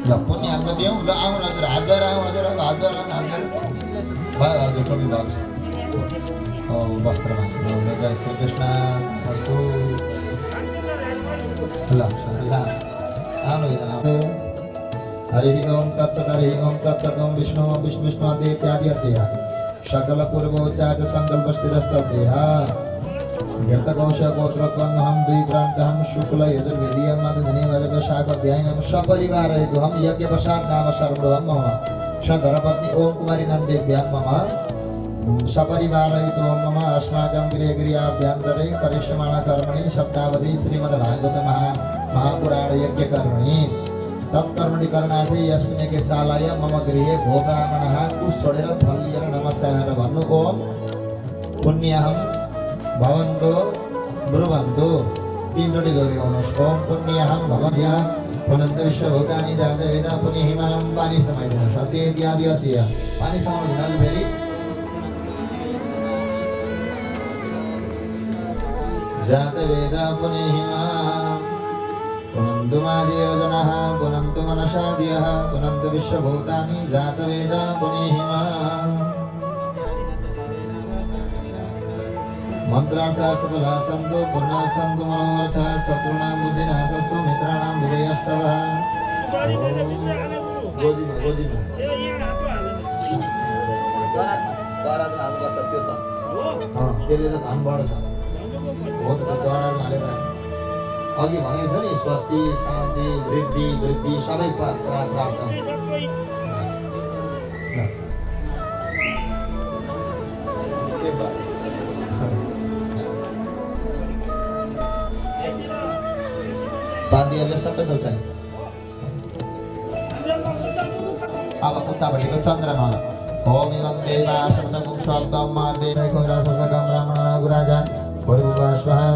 ल पुण्य हाम्रो दिउँ ल आउनु हजुर हात धर आउँ हजुर हात धर भयो हजुर टोपी भएको छ वस्त्रमा जय श्री कृष्ण वस्तु ल आउनु हरि ओम तत्सत् हरि ओम तत्सत् ओम विष्णु विष्णु विष्णु इत्यादि अध्यय सकल पूर्वोच्चार संकल्प स्थिरस्तव्यः यतकोश गोत्रत्वन्नहं द्विप्रान्तहं शुक्ल यजुर्वेदीय मधुधनी वजपशाखाध्यायनं सपरिवार हेतुहं यज्ञपशात् नाम सर्वोहं मम सधर्मपत्नी ओम कुमारी नन्देभ्यां मम सपरिवार हेतुहं मम अस्माकं गृहगृहाभ्यन्तरे करिष्यमाण कर्मणि सप्तावधि श्रीमद्भागवत महापुराण यज्ञकर्मणि तत्कर्मणि करणार्थे यस्मिन् यज्ञ शालाय मम गृहे भोगामणः कुश छोडेर फल लिएर नमस्कार भन्नु ओम पुण्यहं भवन्तु ब्रुवन्तु तीनचोटि गरिरहनुहोस् ओम पुण्यहं भवन्त्यः पुनन्त विश्वभूतानि जात वेदा पुण्यहिमां पानी समाइदिनुहोस् अति इत्यादि अति पानी समाइदिनुहोस् फेरि जात वेदा पुण्यहिमां पुनन्तु मादेव जनाः पुनन्तु मनसादियः पुनन्तु विश्वभूतानि जातवेदा पुण्यहिमां मंत्रार्थः सफला सन्तु पूर्णा सन्तु मनोरथः शत्रूणां बुद्धिनाशस्तु मित्राणां विजयस्तवः गोजिमा द्वारामा हाल्नुपर्छ त्यो त त्यसले त धन बढ्छ हो त द्वारामा हालेर अघि भनेको छ नि स्वस्ति शान्ति वृद्धि सबै प्राप्त हुन्छ बाँधिहरूले सबै थोक चाहिन्छ। अब उतापट्टिको चन्द्रमाला ओम इमं देवा शब्दं स्वल्पं देवैको राससकं ब्राह्मणनागुराजा भूर्भुवः स्वाहा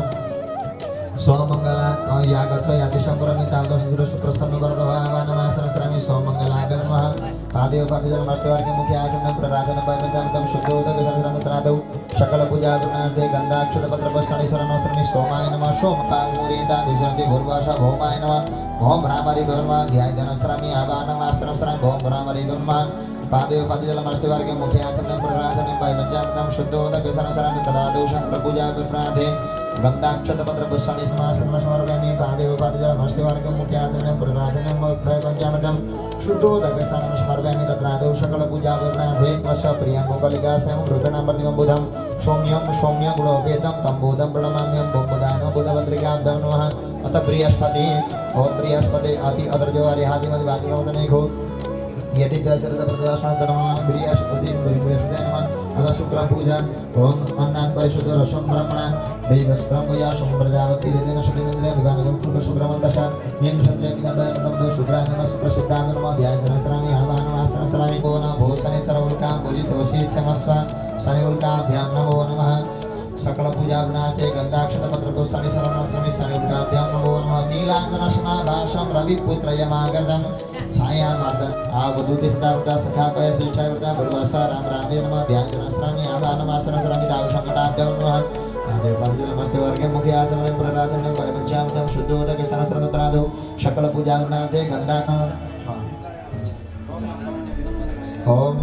सोमंगला या गर्छ याति शङ्करमि तालदशुर सुप्रसन्न गर्दवा नमस्कारस्रामि सोमंगलाय नमः पादेव पादजल मस्तवर्गे मुखे आचमनं प्रराजन वैमन्तं शुद्धोदक शरणत्रादौ सकल पूजा गुणार्थे गन्धाक्षत पत्र पुष्पाणि शरणस्रामि सोमाय नमः सोमपाङ्गुरीता दुष्यन्ति भूर्वासा भौमाय नमः ओम रामरि ब्रह्मा ध्यायधनस्रामि आवानमास्त्रस्रामि ओम रामरि ब्रह्मा पादेव पादजल मस्तवर्गे मुखे आचमनं प्रराजन वैमन्तं शुद्धोदक शरणत्रादौ सकल पूजा गुणार्थे गन्धाक्षत पत्र पुष्पाणि समर्पयामि पादेव पादजल मस्तवर्गे मुखे आचमनं प्रराजन वैमन्तं शुद्धोदक समर्पयामि तत्रादौ सकल पूजा गुणार्थे वश प्रियं गोकलिकासं रुद्रनाम प्रतिमं बुधं सौम्यं गुणोपेतं तं बुधं प्रणमाम्यं बुधदानो बुधभद्रिकाभ्यां नमः अत बृहस्पति और बृहस्पति अति अद्रजो हरिहादिमति वादिनोदनेखो यदि दशरथ प्रदर्शन कर्मा बृहस्पति बृहस्पति नमः अत शुक्र पूजा ओम अन्नात् परिशुद्ध रसं ब्रह्मणा देवस्ब्रह्मया सोम प्रजापति हृदयेन शतिमिन्द्रिय विभागं शुक्रमन्तशा इन्द्र क्षत्रिय पितामहं शुक्राय नमः सुप्रसिद्धाय नमः ध्यायधनस्रामि आवाहनमास्त्रस्रामि ओ नमः भूषणे सर्वोल्कां पूजितोषि क्षमस्व शनिउल्काभ्यां नमो नमः सकल पूजा गुणार्थे गन्धाक्षत पत्र पुष्पाणि शरणस्रामि शनिउल्काभ्यां नमो नमः नीलाञ्जनसमाभासं रविपुत्र यमागतं छायामार्दन आवदूतिस्तावता सखाकय शिष्टावृता भुर्वसा राम रामे नमः ध्यायधनस्रामि आवाहनमास्त्रस्रामि रावशङ्कटाभ्यां नमः पादेव पादजल मस्तवर्गे मुखे आचमनं प्रराजनं वैमन्त्यामतं शुद्धोदक शरणत्रादौ सकल पूजा गुणार्थे गन्धाक्षत ओम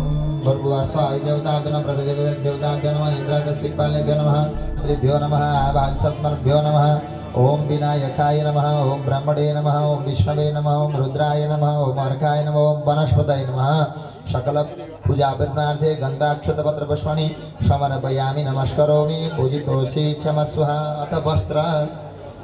भूर्भुवस्वाहा देवताभ्यो नमः प्रतिदेवताभ्यो नमः इंद्रादस्तिपालेभ्यो नमः त्रिभ्यो नमः आभासत्मभ्यो नमः ओम विनायकाय नमः ओम ब्रह्मणे नमः ओम विष्णवे नमः ओम रुद्राय नमः ओम अर्काय नमः ओम वनस्पतये नमः सकल पूजा विघ्नार्थे गन्धाक्षत पत्र पुष्पाणि समर्पयामि नमस्करोमि पूजितोषि क्षमस्व अथ वस्त्र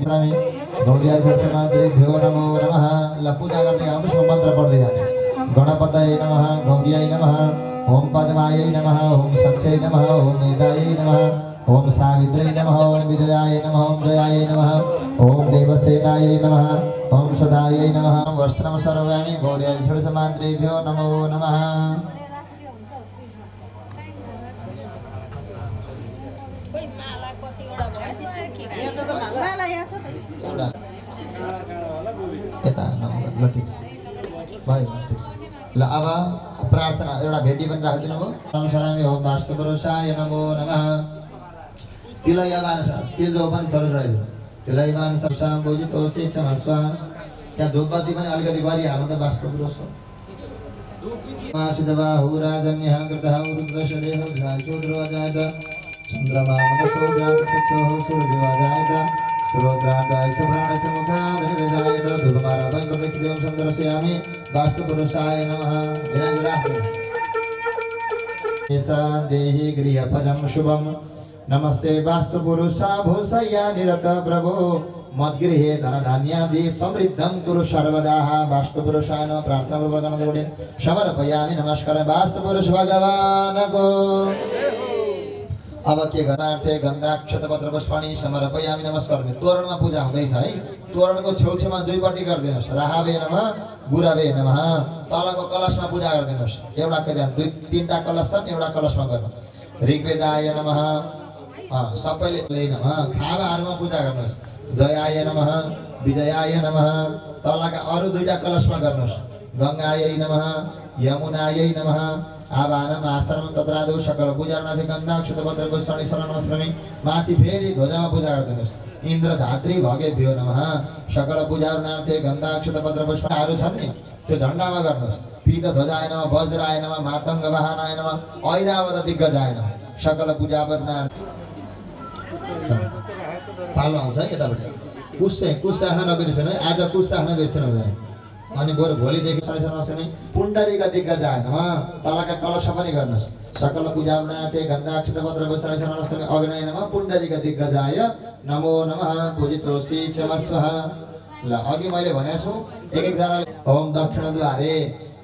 द्रमे गौरिया समाद्रेभ्यो नमो नमः। ल पूजा गर्दै आउनुहोस् म मन्त्र पढ्दै जान्छु। गणपतये नमः, गौरियै नमः, ओम पद्मायै नमः, ओम सक्षै नमः, ओम मेधायै नमः, ओम सावित्र्यै नमः, ओम विजयाय नमः, ओम जयाय नमः, ओम देवसेनायै नमः, ओम सदायै नमः। वस्त्रं सर्वयामि गौर्याय समाद्रेभ्यो नमो नमः। खोइ माला कतिवटा भयो के यता नम्बर ल ठिक छ भयो ठिक छ। ल अब प्रार्थना एउटा भेटी पनि राखिदिनु भयो। नमस्कारामि ओम वास्तुपुरुषाय नमो नमः। तिलयवान तिल जो पनि चल्छ रहेछ तिलयवान सबसा बोजितोषे क्षमस्व। त्यहाँ धूपबत्ती पनि अलिकति गरिहाल्नु त वास्तुपुरुष हो। सिद्धबाहु राजन्यः कृतः रुद्रशदेह घ्राचोद्रोजात चन्द्रमा मनसो जातसक्षोः सूर्यवाजात सुरोद्रादाय प्राणस्य मुखादनिवेदायत धूपमाराधन प्रदक्षिणं सन्दर्शयामि। वास्तुपुरुषाय नमः। ऐसा देहि गृहपजं शुभं नमस्ते वास्तुपुरुषा भूषया निरत प्रभो मद्गृहे धनधान्यादि समृद्धं कुरु सर्वदा। वास्तुपुरुषाय प्रार्थना पूर्वक समर्पयामि। नमस्कार वास्तुपुरुष भगवानको। अब के गर्नार्थे गन्धाक्षतपत्र पुष्पाणि समर्पयामि। नमस्कार। तोरणमा पूजा हुँदैछ है। तोरणको छेउछेउमा दुईपट्टि गरिदिनुहोस्। राहवे नमः, गुरवे नमः। तलको कलशमा पूजा गरिदिनुहोस्। एउटा दुई तीनटा कलश छन्, एउटा कलशमा गर्नु। ऋग्वेदाय नमः, सबैले नमः। खावाहरूमा पूजा गर्नुहोस्। जयाय नमः, विजयाय नमः। तलका अरू दुईटा कलशमा गर्नुहोस्। गङ्गायै नमः, यमुनायै नमः। आवाहनम आश्रम तत्रादौ सकल पूजानाथि गन्धाक्षतपत्र पुष्पाणि शरणमस्रमि। माथि फेरि ध्वजामा पूजा गरिदिनुहोस्। इन्द्र धात्री भगेभ्यो नमः। सकल पूजानाथे गन्धाक्षतपत्र पुष्पहरू छन् नि त्यो झण्डामा गर्नुहोस्। पीत ध्वजाय नमः, वज्राय नमः, मातङ्ग वाहनाय नमः, ऐरावत दिग्गजाय नमः। सकल पूजापनाथ पालो आउँछ यताबाट। कुस राख्न नबिर्सनु है। आज कुस राख्न बिर्सनु हुँदैन। अनि बरु भोलिदेखि शनिश्चरमै पुण्डरीक दिग्गजाय नमः। तलका कलश पनि गर्नुहोस्। सकल पूजानाथे गन्धाक्षतपत्र पुष्पाणि शरणमस्रमि। अग्नये नमः, पुण्डरीक दिग्गजाय नमो नमः। पूजितोषि क्षमस्व। ल अघि मैले भनेको छु एक एकजनाले ओम दक्षिणद्वारे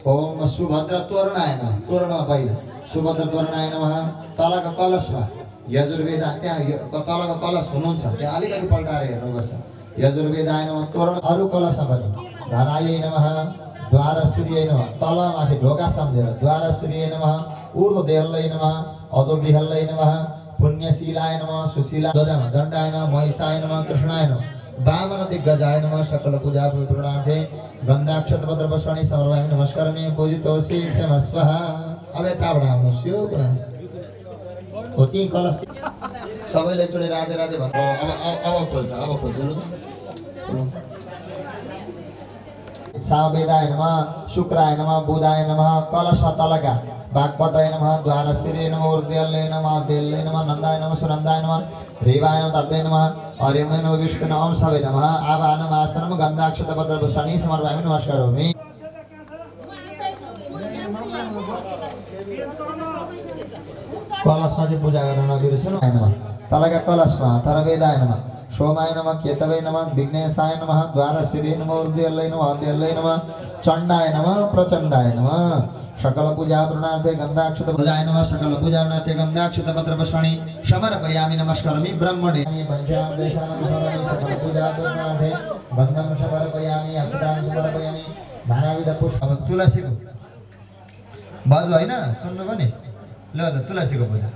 ओम सुभद्र तोरणाय नमः। तोरणमा पहिला सुभद्र तोरणाय नमः। तलका कलशमा यजुर्वेद त्यहाँ तलको कलश हुनुहुन्छ त्यहाँ अलिकति पल्टाएर हेर्नुपर्छ। यजुर्वेदाय नमः। तोरण अरू कलशमा पनि धनायै नमः, द्वारसूर्यै नमः। तलमाथि ढोका सम्झेर द्वारसूर्यै नमः, ऊर्ध्वदेहल्लै नमः, अधोविहल्लै नमः, पुण्यशीलाय नमः, सुशीला ध्वजामा दण्डाय नमः, महिषाय नमः, कृष्णाय नमः, वामन दिग्गजाय नमः। सकल पूजा पूर्णार्थे गन्धाक्षतपत्र पुष्पाणि समर्पयामि। नमस्कारामि। पूजितोषि क्षमस्व। अब यताबाट आउनुहोस्। यो कुरा हो त्यही कलश सबैले एकचोटि राधे राधे भन्नु। अब खोल्छ लु त। सामवेदाय नमः, शुक्राय नमः, बुधाय नमः। कलशमा तलका वाग्पतये नमः, द्वारश्री नमः, ऊर्ध्वले नमः, देल्ले नमः, नन्दाय नमः, सुनन्दाय नमः, रेवाय नमः, तद्वै नमः, हरिमय नमः, विष्णु नमः, सबै नमः। आवाहनम आश्रम गन्धाक्षतपत्र पुष्पाणि समर्पयामि। नमस्कारोमि। कलशमा चाहिँ पूजा गर्न नबिर्सनु। तलका कलशमा अथर्ववेदाय नमः, सोमाय नमः केतवे नमः विघ्नेशाय नमः द्वारश्री नमः उद्यल्लै नमः अद्यल्लै नमः चण्डाय नमः प्रचण्डाय नमः सकल पूजा प्रणार्थे गन्धाक्षत पूजाय नमः सकल पूजा प्रणार्थे गन्धाक्षत पत्रपुष्पाणि समर्पयामि नमस्करोमि ब्रह्मणे पंचाम देशानां सकल पूजा प्रणार्थे गन्धं समर्पयामि अक्षतां समर्पयामि नानाविध पुष्प तुलसीको बाजु हैन सुन्नुभयो नि ल तुलसीको पूजा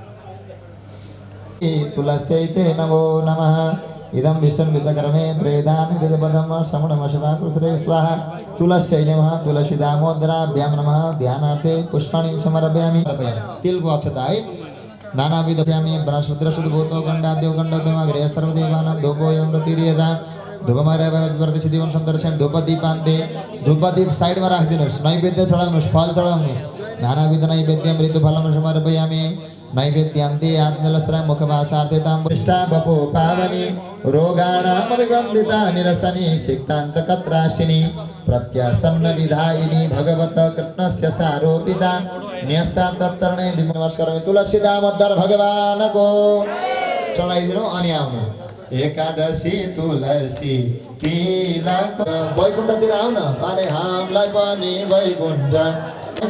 तुलस्यै नमो नमः इदं विष्णु वितकर्मे त्रेदानि दिदपदम श्रवणमशवा कृत्रे स्वाहा तुलस्यै नमः तुलसी दामोदराभ्यां नमः ध्यानार्थे पुष्पाणि समर्पयामि तिलको अक्षता है नानाविध ब्रह्मसूत्र शुद्धभूतो गण्डाद्यो गण्डोदमाग्रे सर्वदेवानां धूपोऽयं प्रतिर्यदा धूपमार्यावृतसिद्धिवं सन्दर्शनं धूपदीपान्ते धूपदीप साइडमा राखिदिनुहोस् नैवेद्य चढाउनुहोस् फल चढाउनुहोस् नानाविध नैवेद्यं ऋतुफलं समर्पयामि नैवेद्यान्ते आत्मजलस्रं मुखवासार्थे ताम्बुष्टा बपो पावनी रोगाणामविगम्बिता निरसनी सिक्तान्तकत्राशिनी प्रत्यासन्न विधायिनी भगवत कृष्णस्य सारोपिता न्यस्ता तत्चरणे नमस्करोमि तुलसी दामोदर भगवानको चढाइदिनु अनि आउनु एकादशी तुलसी तिलक वैकुण्ठतिर आउन अरे हामीलाई पनि वैकुण्ठ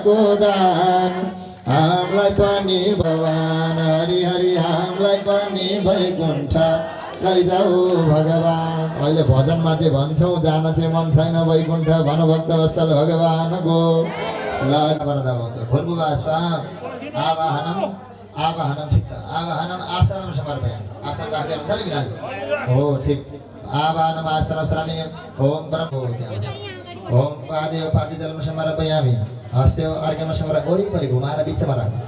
गोदान हामीलाई पनि भगवान हरि हरि हामीलाई पनि वैकुण्ठ लैजाऊ भगवान अहिले भजनमा चाहिँ भन्छौँ जान चाहिँ मन छैन वैकुण्ठ भनभक्त वत्सल भगवानको भूर्भुवा स्वाहा आवाहनम आवाहनम ठिक छ आवाहनम आसनम समर्पयामि आसन राख्दै हुन्छ नि बिरामी हो ठिक आवाहनम आसनम श्रामि ओम ब्रह्म ओम पादे जलम समर्पयामि हस्ते अर्घ्यम समर्पयामि वरिपरि घुमाएर बिचमा राख्नु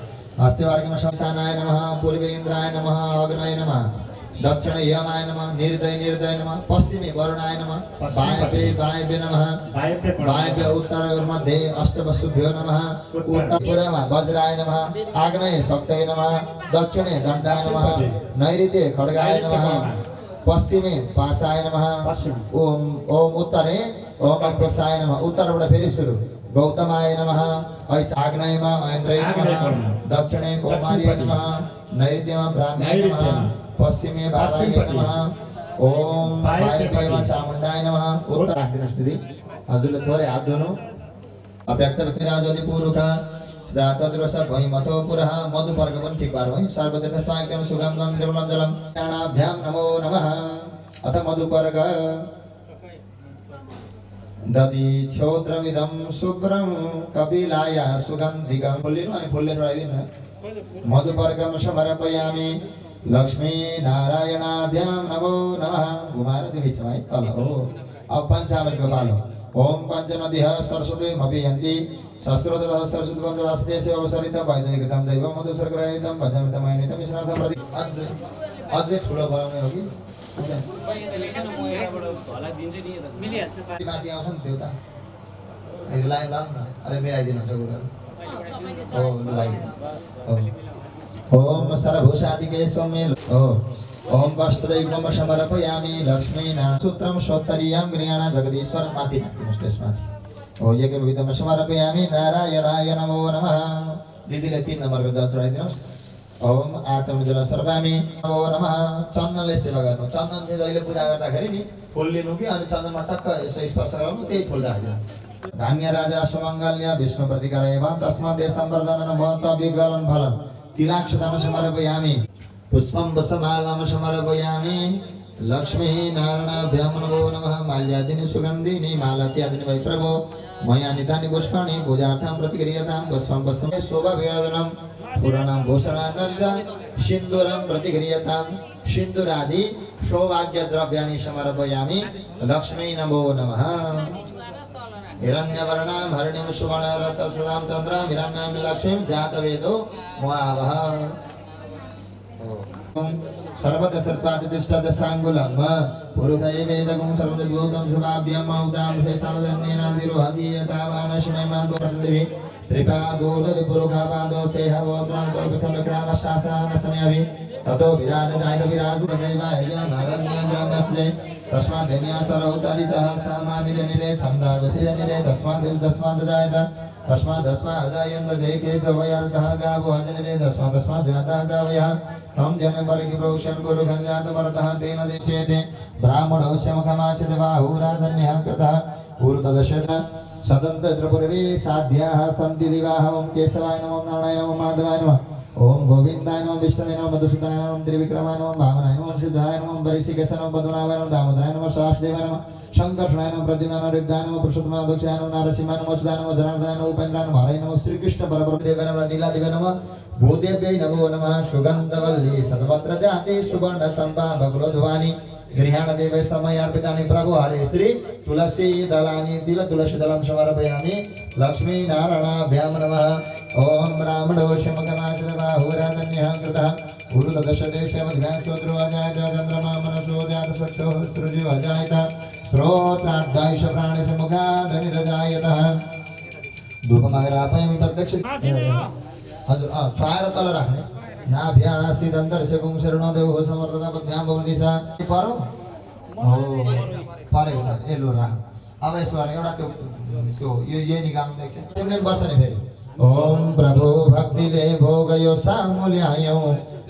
हस्ते अर्घ्यम समर्पयामि नमः पूर्वे इन्द्राय नमः अग्नये नमः दक्षिण यमाय नमः निर्दय नमः पश्चिमे वरुणाय नमः वायव्ये नमः वायव्य उत्तर मध्ये अष्टवसुभ्यो नमः उत्तर पूर्वमा वज्राय नमः आग्नेये शक्तये नमः दक्षिणे दण्डाय नमः नैऋत्ये खड्गाय नमः पश्चिमे पाशाय नमः ओम उत्तरे ओम अंकुशाय नमः उत्तरबाट फेरि सुरु गौतमाय नमः ऐसा आग्नेयमा ऐन्द्रये नमः दक्षिणे कौमार्याय नमः नैऋत्यमा ब्राह्मणाय नमः पश्चिमे वाराय नमः ओम वायव्यमा चामुण्डाय नमः उत्तर राख्दिनुहोस् दिदी हजुरले थोरै हात धुनु अव्यक्त व्यक्तिराजोदि पुरुखा तद्रवसात् भैमथो पुरः मधुपर्क पनि ठिक पारौँ है सर्वतीर्थ स्वाङ्क्यम सुगन्धम निर्मलं जलम प्राणाभ्यां नमो नमः अथ मधुपर्क दधि क्षोत्रमिदं शुभ्रं कपिलाय सुगन्धिकं फुल्लिनु अनि फुलले चढाइदिनु मधुपर्कं समर्पयामि लक्ष्मी नारायणाभ्यां नमो नमः घुमाएर त्यो बिचमा है तल हो अब पञ्चामृतको पालो ओम पञ्चनदिः सरस्वतीमभियन्ति सहस्रोदः सरस्वती पञ्चदस्ते अवसरित वैदिकृतं जैव मधुसर्गरहितं पञ्चमृतमयनितं मिश्रार्थं प्रति अझै ठुलो बनाउने हो कि माथि आउँछ नि त्यो त लाइन लाउँ न अलि मिलाइदिनुहुन्छ गुरुहरू हो लाइन ओम सर्वभूषादिके सौम्य ओम वस्त्रैकम समर्पयामि लक्ष्मीना सूत्रम सोत्तरीयं गृहाण जगदीश्वर माथि राख्दिनुहोस् त्यसमाथि हो यज्ञ विधम समर्पयामि नारायणाय नमो नमः दिदीले 3 नम्बरको जल चढाइदिनुहोस् ओम आचमन जल सर्वामि नमो नमः चन्दनले सेवा गर्नु चन्दनले जहिले पूजा गर्दाखेरि नि फुल लिनु कि अनि चन्दनमा टक्क यसो स्पर्श गर्नु त्यही फुल राख्दिनु धान्य राजा सुमङ्गल्य विष्णु प्रतिकारयव तस्मात् सम्वर्धनं भवत विगलं फलं तिलाक्षदान समर्पयामि पुष्पं वसमालां समर्पयामि लक्ष्मी नारायणाभ्यां नमो नमः माल्यादीनि सुगन्धिनि मालात्यादीनि वै प्रभो मया नितानि पुष्पाणि पूजार्थं प्रतिक्रियतां पुष्पं वसमे शोभाविवर्धनं पुराणं भूषणानञ्च सिन्दूरं प्रतिक्रियतां सिन्दूरादि सौभाग्यद्रव्याणि समर्पयामि लक्ष्मी नमो नमः हिरण्यवर्णां हरिणीं सुवर्णरत्नसुधां चन्द्रां हिरण्यं लक्ष्मीं जातवेदो महावः सर्वत सर्पादिष्टदशाङ्गुलं पुरुषये वेदगुं सर्वजद्भूतं सभाभ्यं मौदां शेषामजन्येन विरोहदीयतावानश्मय मातो प्रतिदेवी त्रिपादोदति पुरुषापादो सेहवोद्रान्तो विक्रमशासनानसनयभि ततो विराजदायित विराजुदैवायव्यामरण्यग्रामस्य तस्मात् धन्यासरौतरितः सामान्यजनिरे छन्दागस्य जनिरे तस्मात् जायत तस्मादस्माजायन्त जयके च वयाल्तः गावो अजनरे तस्मादस्मात् जाता जावयः तं जनपरिकि प्रोक्षन् गुरु गञ्जातमरतः तेन देचेते ब्राह्मणौष्यमखमाचित बाहुराधन्यः कृतः ऊर्ध्वदशत सतन्त्रपूर्वे साध्याः सन्ति दिवाः ॐ केशवाय नमः नारायणाय नमः माधवाय नमः ओम गोविंदाय नमः विष्णवे नमः मधुसूदनाय नमः त्रिविक्रमाय नमः वामनाय नमः सिद्धाय नमः वरिशिकेशाय नमः पद्मनाभाय नमः दामोदराय नमः वासुदेवाय नमः शंकरशनाय नमः प्रद्युम्नाय नमः रुद्राय नमः पुरुषोत्तमाय नमः नमः नरसिंहाय नमः अच्युताय नमः जनार्दनाय नमः उपेन्द्राय नमः हराय नमः श्रीकृष्ण परब्रह्मदेवाय नमः नीलादेवाय नमः भूदेव्यै नमो नमः सुगन्धवल्ली सद्वत्रजाते सुवर्णचम्पा बकुलध्वनि गृहाण देवै समयार्पितानि प्रभु हरे श्री तुलसी दलानि तिल तुलसी दलं समर्पयामि लक्ष्मी नारायणाभ्यां नमः ओम ब्राह्मणो शमकनाचरबाहुराधन्यः कृतः गुरुदशदेशे मध्याश्रोत्रो अजायत चन्द्रमा मनसो जात सक्षो सृजो अजायत श्रोत्राद्धायुष प्राणिष मुखादनिरजायतः धूपमग्रापयामि प्रदक्षिण हजुर छाएर तल राख्ने नाभ्यासि दन्तर्शकुं शरणो देवो समर्थता पद्भ्यां भवदिसा परो हो परेको छ ए लो राख अब यसो एउटा त्यो यो निकाल्नु देख्छ सिमरन पर्छ नि फेरि ओम प्रभु भक्तिले भोगयो सामुल्यायौ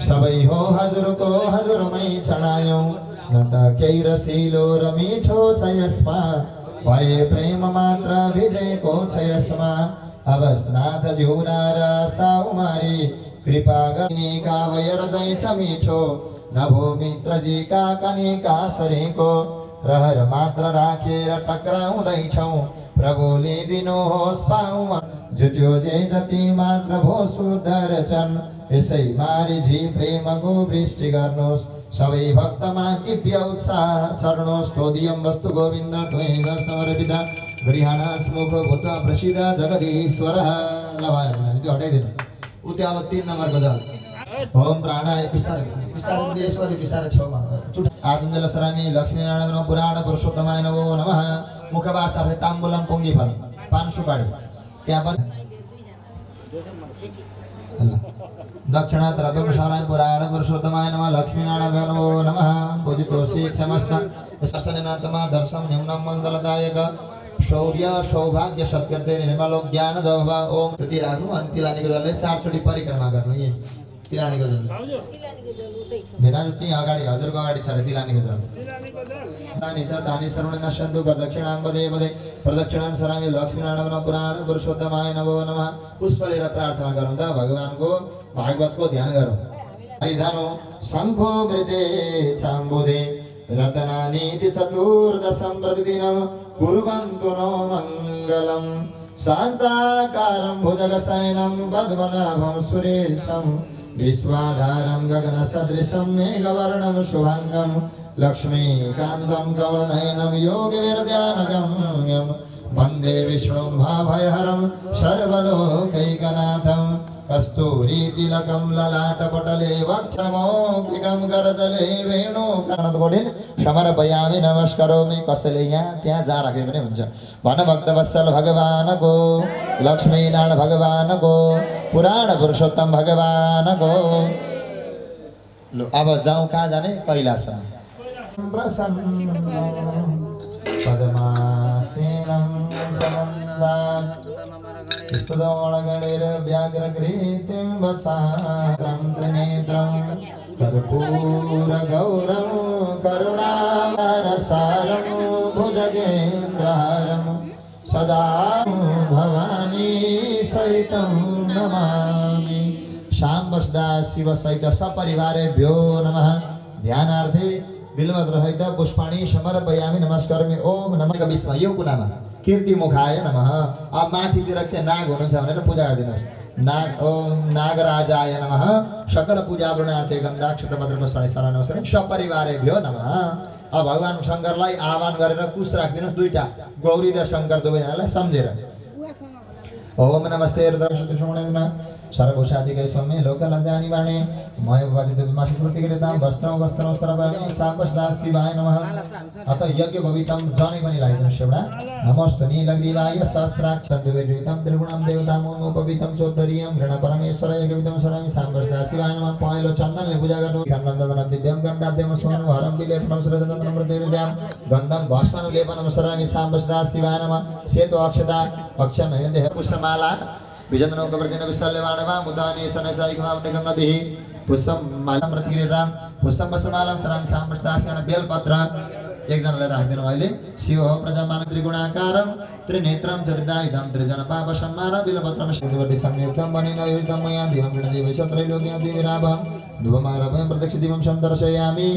सबै हो हजुरको हजुरमै चढायौ न त केही रसिलो र मिठो छ यसमा भए प्रेम मात्र विजयको छ यसमा अवसनाथ जिउना र साउमारी कृपा गर्ने कावयर जैछ मिठो नभो मित्रजीका कनिका सरेको रहर मात्र राखेर टक्राउँदैछौ प्रभुले दिनुहोस् पाउमा जुट्यो जे जति मात्र भो सुदर्शन यसै मारी जी प्रेमको वृष्टि गर्नुहोस् सबै भक्तमा दिव्य उत्साह छर्नुहोस् तोदियम वस्तु गोविन्द त्वमेव समर्पित गृहाण स्मुख भूत्वा प्रसिद्ध जगदीश्वरः लभायो त्यो हटाइदिनु उति अब 3 नम्बरको जल ओम प्राणाय बिस्तारै ईश्वरी बिस्तारै छेउमा आजुञ्जल सरामी लक्ष्मी नारायण नमः पुराण पुरुषोत्तमाय नमो नमः मुखवासार्थे ताम्बूलम पुङ्गी फल पान सुपारी त्यहाँ पनि दक्षिणा द्रव्यम शरणाय पुराण पुरुषोत्तमाय नमः लक्ष्मी नारायण नमो नमः पूजितोषि क्षमस्व दर्शनेनात्मा दर्शम न्यूनम मङ्गलदायक शौर्य सौभाग्य सत्कृते निर्मलो ज्ञान दवा ओम ती राख्नु अनि तिलानीको जलले 4 चोटी परिक्रमा गर्नु यही तिलानीको जल भेनाजु त्यही अगाडि हजुरको अगाडि छ रे तिलानीको जल तानी छ तानी सर्वण नशन्तु प्रदक्षिणां वदे वदे प्रदक्षिणां सरामि लक्ष्मी नारायण पुराण पुरुषोत्तमाय नमो नमः पुष्प लिएर प्रार्थना गरौँ त भगवानको भागवतको ध्यान गरौँ हरिधनो शंखो मृते चाम्बुदे रत्नानीति चतुर्दशं प्रतिदिनं कुर्वन्तु नो मङ्गलम् शान्ताकारं भुजगशयनं पद्मनाभं सुरेशं विश्वाधारं गगनसदृशं मेघवर्णं शुभाङ्गं लक्ष्मीकान्तं कमलनयनं योगिविरध्यानगम्यं वन्दे विष्णुं भाभयहरं सर्वलोकैकनाथं कस्तूरी तिलकं ललाटपटले वक्षमौक्तिकं करतले वेणुकानन्दकोटिन समर्पयामि नमस्करोमि कसैले यहाँ त्यहाँ जा राखे पनि हुन्छ भन भक्तवत्सल भगवानको लक्ष्मीनारायण भगवानको पुराण पुरुषोत्तम भगवानको लो अब जाउँ कहाँ जाने कैलासमा पद्मासेनं समन्तात् स्तुतोणगणेर व्याघ्रकृतिं वसारं त्रिनेत्रं कर्पूरगौरं करुणावरसारं भुजगेन्द्रहारं सदा भवानी सहितं नमामि शाम्बसदा शिवसहित सपरिवारेभ्यो नमः ध्यानार्थे बिल्वद्रसहित पुष्पाणि समर्पयामि नमस्करोमि ओम नमः बीचमा यो कुनामा कीर्ति मुखाय नमः अब माथितिर चाहिँ नाग हुनुहुन्छ भनेर पूजा गरिदिनुहोस् नाग ओम नागराजाय नमः सकल पूजा वृणार्थे गन्धाक्षतपत्र पुष्पाणि शरणवसरे सपरिवारेभ्यो नमः अब भगवान शङ्करलाई आह्वान गरेर कुश राखिदिनुहोस् दुईटा गौरी र शङ्कर दुवैजनालाई सम्झेर ओम नमस्ते रुद्रशक्ति सर्वभूषादिके सौम्ये लोकलज्जानि वाणे मयवादितमासि स्मृतिकृतां वस्त्रं वस्त्रं स्तरवामि साम्बसदा शिवाय नमः। अत यज्ञ भवितं जनै पनि लगाइदिनुहोस् एउटा। नमस्ते नीलग्रीवाय सहस्राक्षन्दुविद्युतं त्रिगुणं देवतामोपवितं चोद्धरीयं घृण परमेश्वर यज्ञविदं शरामि साम्बसदा शिवाय नमः। पहेँलो चन्दनले पूजा गर्नु खण्डं ददनं दिव्यं गण्डाद्यं सोनु हरं विलेपनं सुरजनन्दनं प्रतिहृद्यां गन्धं भस्मं लेपनं शरामि साम्बसदा शिवाय नमः। सेतो अक्षता अक्षनयदेह पुष्पमाला विजन्दनं गवर्धन विशाल्यवाणवा मुदाने सनसायिकमावनिगङ्गदिः पुष्पं मालां प्रतिगृहतां पुष्पं वस्त्रमालां शरामि साम्बसदा शिवाय बेलपत्र एकजनाले राखिदिनु अहिले। शिव प्रजामान त्रिगुणाकारं त्रिनेत्रं चरितायुधं त्रिजनपापसंहार बिलपत्रं शिववर्ति संयुक्तं वनेन युक्तं मया दिवं गणदेवै त्रैलोक्यं दिविराभं धूपमारभं प्रत्यक्ष दिवं शं दर्शयामि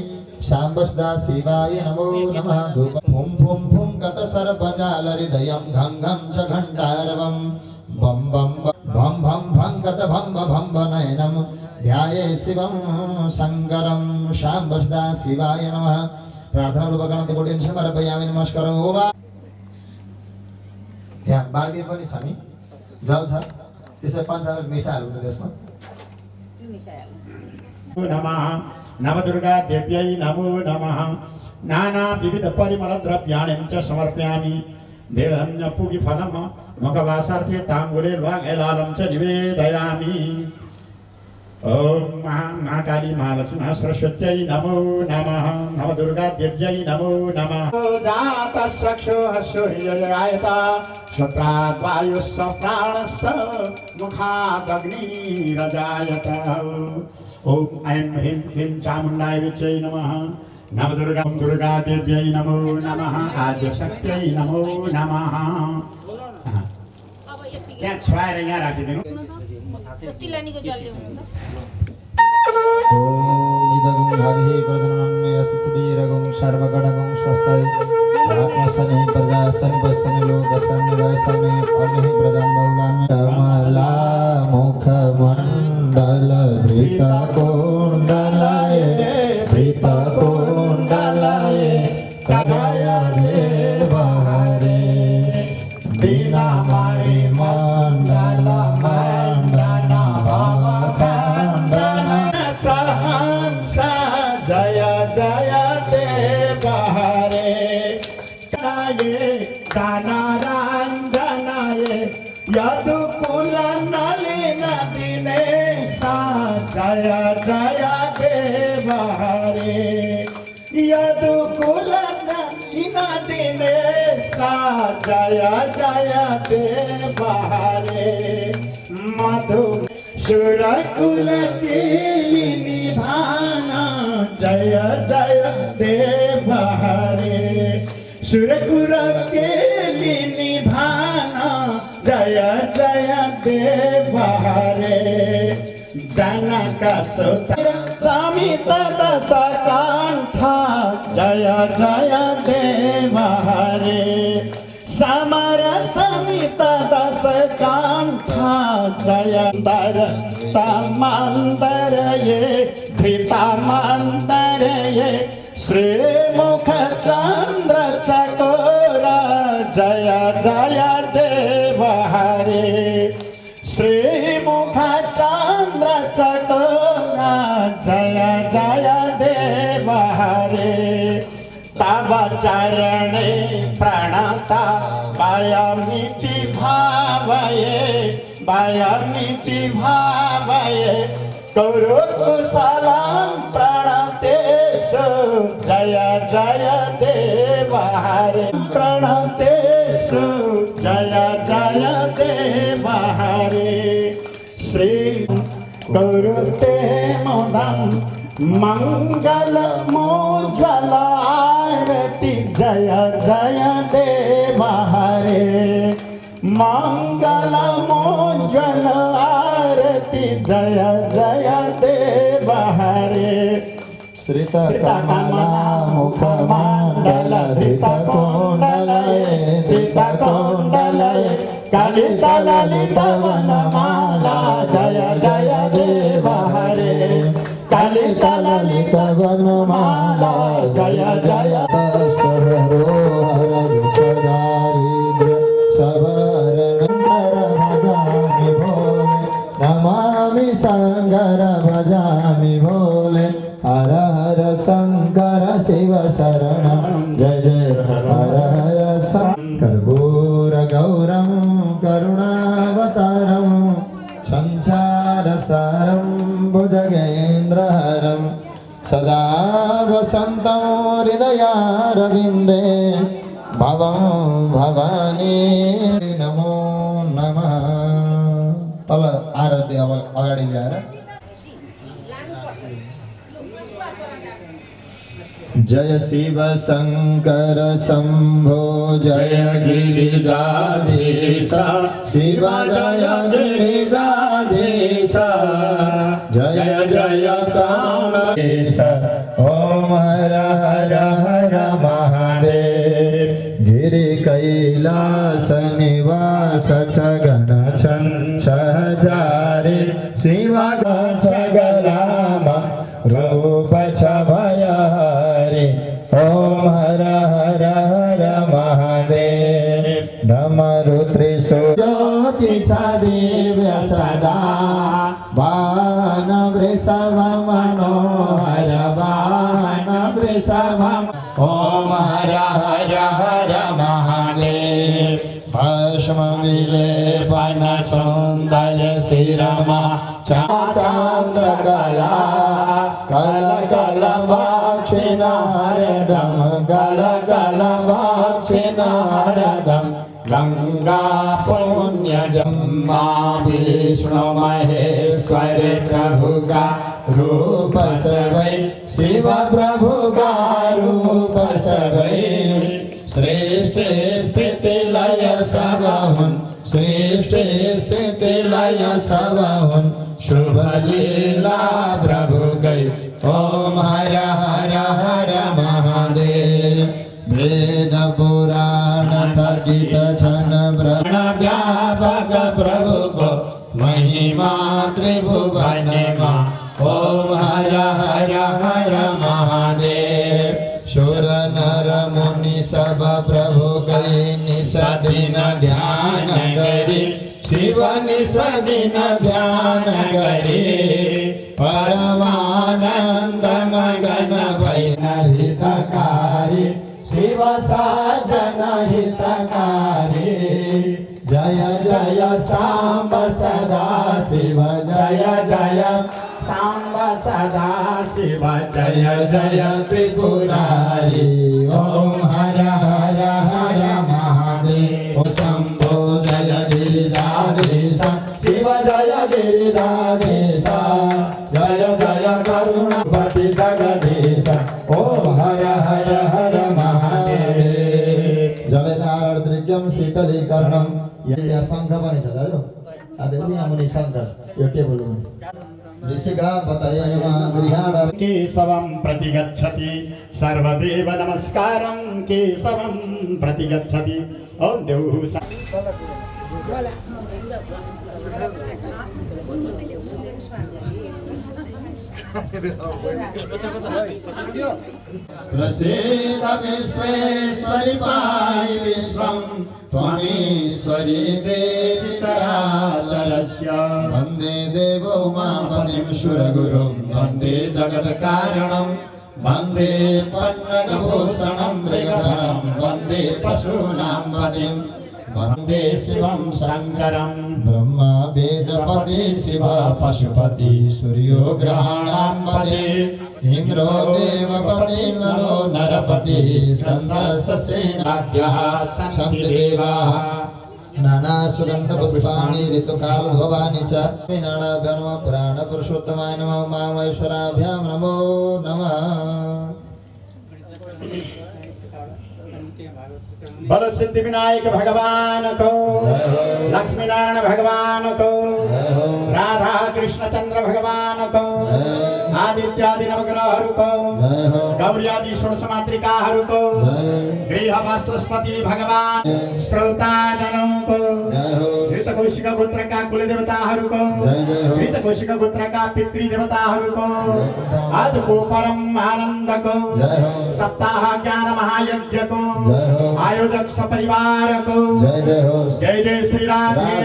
साम्बसदा शिवाय नमो नमः। धूप फुं फुं फुं गत सर्पजालहृदयं घं घं च घण्टारवं बं बं भं भं भं गत भं भं नयनं ध्याये शिवं शङ्करं साम्बसदा शिवाय नमः। प्रार्थना रूपगणन्त कोटिन समर्पयामि नमस्कारं ओम। यहाँ बाल्टी पनि छ नि जल छ त्यसै पञ्चामृत मिसाइहाल्नु त त्यसमा। नमः नवदुर्गा देव्यै नमो नमः। नाना विविध परिमल द्रव्याणि च समर्पयामि। देवन्यपुगि फलं मुखवासार्थे ताम्बूले ल्वाङ्गेलालं च निवेदयामि। ओम महाकाली महालक्ष्मी सरस्वत्यै नमो नमः। नवदुर्गा देव्यै नमो नमः। जातश्चक्षु सूर्ययायता श्रोत्राद्वायुश्च प्राणश्च मुखादग्निरजायत। ओम ऐं ह्रीं क्लीं चामुण्डाय विच्यै नमः। नवदुर्गा दुर्गा देव्यै नमो नमः। आद्यशक्त्यै नमो नमः। यहाँ छुवाएर यहाँ राखिदिनु। तिलानीको जल ल्याउनु त। ओम इदगुं हरिः प्रदनन्यसुधीरगुं सर्वगणगुं स्वस्ति आत्मसने प्रजासने वसने लोकसने वैसने अनिः प्रजां बहुलानि कमला मुखमण्डल धृतकुण्डलाय धृतकुण्डलाय कदय देवहरे दीनामणि मण्डल मण्डना सहंसा जय जय देव हरे दानारांजनाये यदुकुल नलिन दिनेशा जय जय देव हरे यदुकुल नलिन दिनेशा जय जय देव हरे मधु सुरकुल निभाना जय जय देव हरे सुरकुल निभाना जय जय देव हरे जनक सुत समित दश कंठा जय जय देव हरे समर समित दश कंठा जय दर तमंदर ये धृता मंदर ये श्रीमुख चंद्र चकोरा जय जय देव हरे श्रीमुख चंद्र चकोरा जय जय देव हरे तव चरणे प्रणता वयमिति भावये वयमिति भावये करो कुशलं प्रणतेषु जय जय देव हरे प्रणतेषु जय जय देव हरे श्री कुरुते मोदं मंगलमोज्ज्वल आरति जय जय देव हरे मंगलमोज्ज्वल आरति जय जय देव हरे श्रीतकमला मुखमण्डल धृतकुण्डलये धृतकुण्डलये कलितललितवनमाला जय जय देव हरे कलितललितवनमाला जय जय हर दारिद्र्य सवरण भजामि भो नमः भजामि शंकर भजामि भोले हर हर शंकर शिव शरणं जय जय हर हर शंकर घोर गौरं करुणावतारं संसार सारं भुजगेन्द्रहरं सदा वसन्तं हृदयारविन्दे भवं भवानी नमो नमः तल आरती अब अगाडि ल्याएर जय शिव शंकर शंभो जय गिरिजाधीश शिव जय गिरिजाधीश जय जय सामवेश ओम हर हर हर महादेव गिरि कैलास निवास गण सहजारी शिव गलाम रूप भयहरि ओम हर हर हर महादेव डमरु त्रिशूल दिव्य सदा वाहन वृषभ मनोहर वाहन वृषभ ओम हर हर हर महादेव भस्म विलेपन सौंदर्य शिरमा चंद्र कला कल कल भक्षिण हरदम गल गल भक्षिण हरदम गंगा पुण्य जम्मा विष्णु महेश्वर प्रभु का रूप सवै शिव प्रभु का रूप सवै श्रेष्ठ स्थिति लय सबहुन श्रेष्ठ स्थिति लय सबहुन शुभ लीला प्रभु गई ओम हर हर हर महादेव वेद पुराण गीत छन ब्रह्म व्यापक प्रभु को महिमा त्रिभुवन मा ओम हर हर हर महादेव सुर नर मुनि सब प्रभु गई निसदिन ध्यान करी शिव निसदिन ध्यान करी परमानंद मगन भय हितकारी शिव साजन हितकारी जय जय सांब सदा शिव जय जय सांब सदा शिव जय जय त्रिपुरारी ओम हर हर हर महादेव शंभो जय गिरिजाधीश शिव जय गिरिजाधीश जय जय करुणापति जगदीश ओम हर हर हर महादेव जलनारायण दृग्यम शीतलीकरणम यही शंख पनि छ दाजु आदेवी मुनि शंख यो टेबल मुनि ऋषिका बतायनमा गृहाण केशवं प्रतिगच्छति सर्वदेव नमस्कारं केशवं प्रतिगच्छति ओम देव प्रसीद विश्वेश्वरि पाहि विश्वं त्वमीश्वरी देवी चराचरस्य वन्दे देवो उमापतिं सुरगुरुं वन्दे जगत्कारणं वन्दे पन्नगभूषणं मृगधरं वन्दे पशूनां पतिं वन्दे शिवं शङ्करं ब्रह्मा वेदपति शिव पशुपति सूर्यो ग्रहाणां पति इंद्रो देवपति नरो नरपति स्कन्दश्रेणाद्यः सन्ति देवाः नाना सुगंध पुष्पाणि ऋतुकालभवानि च नानाभ्यां नमः पुराण पुरुषोत्तमाय नमः उमामहेश्वराभ्यां नमो नमः बल सिद्धि विनायक भगवान को लक्ष्मी नारायण भगवान को राधा कृष्ण चंद्र भगवान को आदित्यादि नवग्रहहरू को गौरी आदि षोडश मातृकाहरू को गृह वास्तुस्पति भगवान श्रोताजनों को ऋतकोशिका गोत्रका कुल देवताहरूको ऋतकोशिका गोत्रका पितृ देवताहरूको आजको परम आनन्दको सप्ताह ज्ञान महायज्ञको आयोजक सपरिवारको जय जय श्री राधे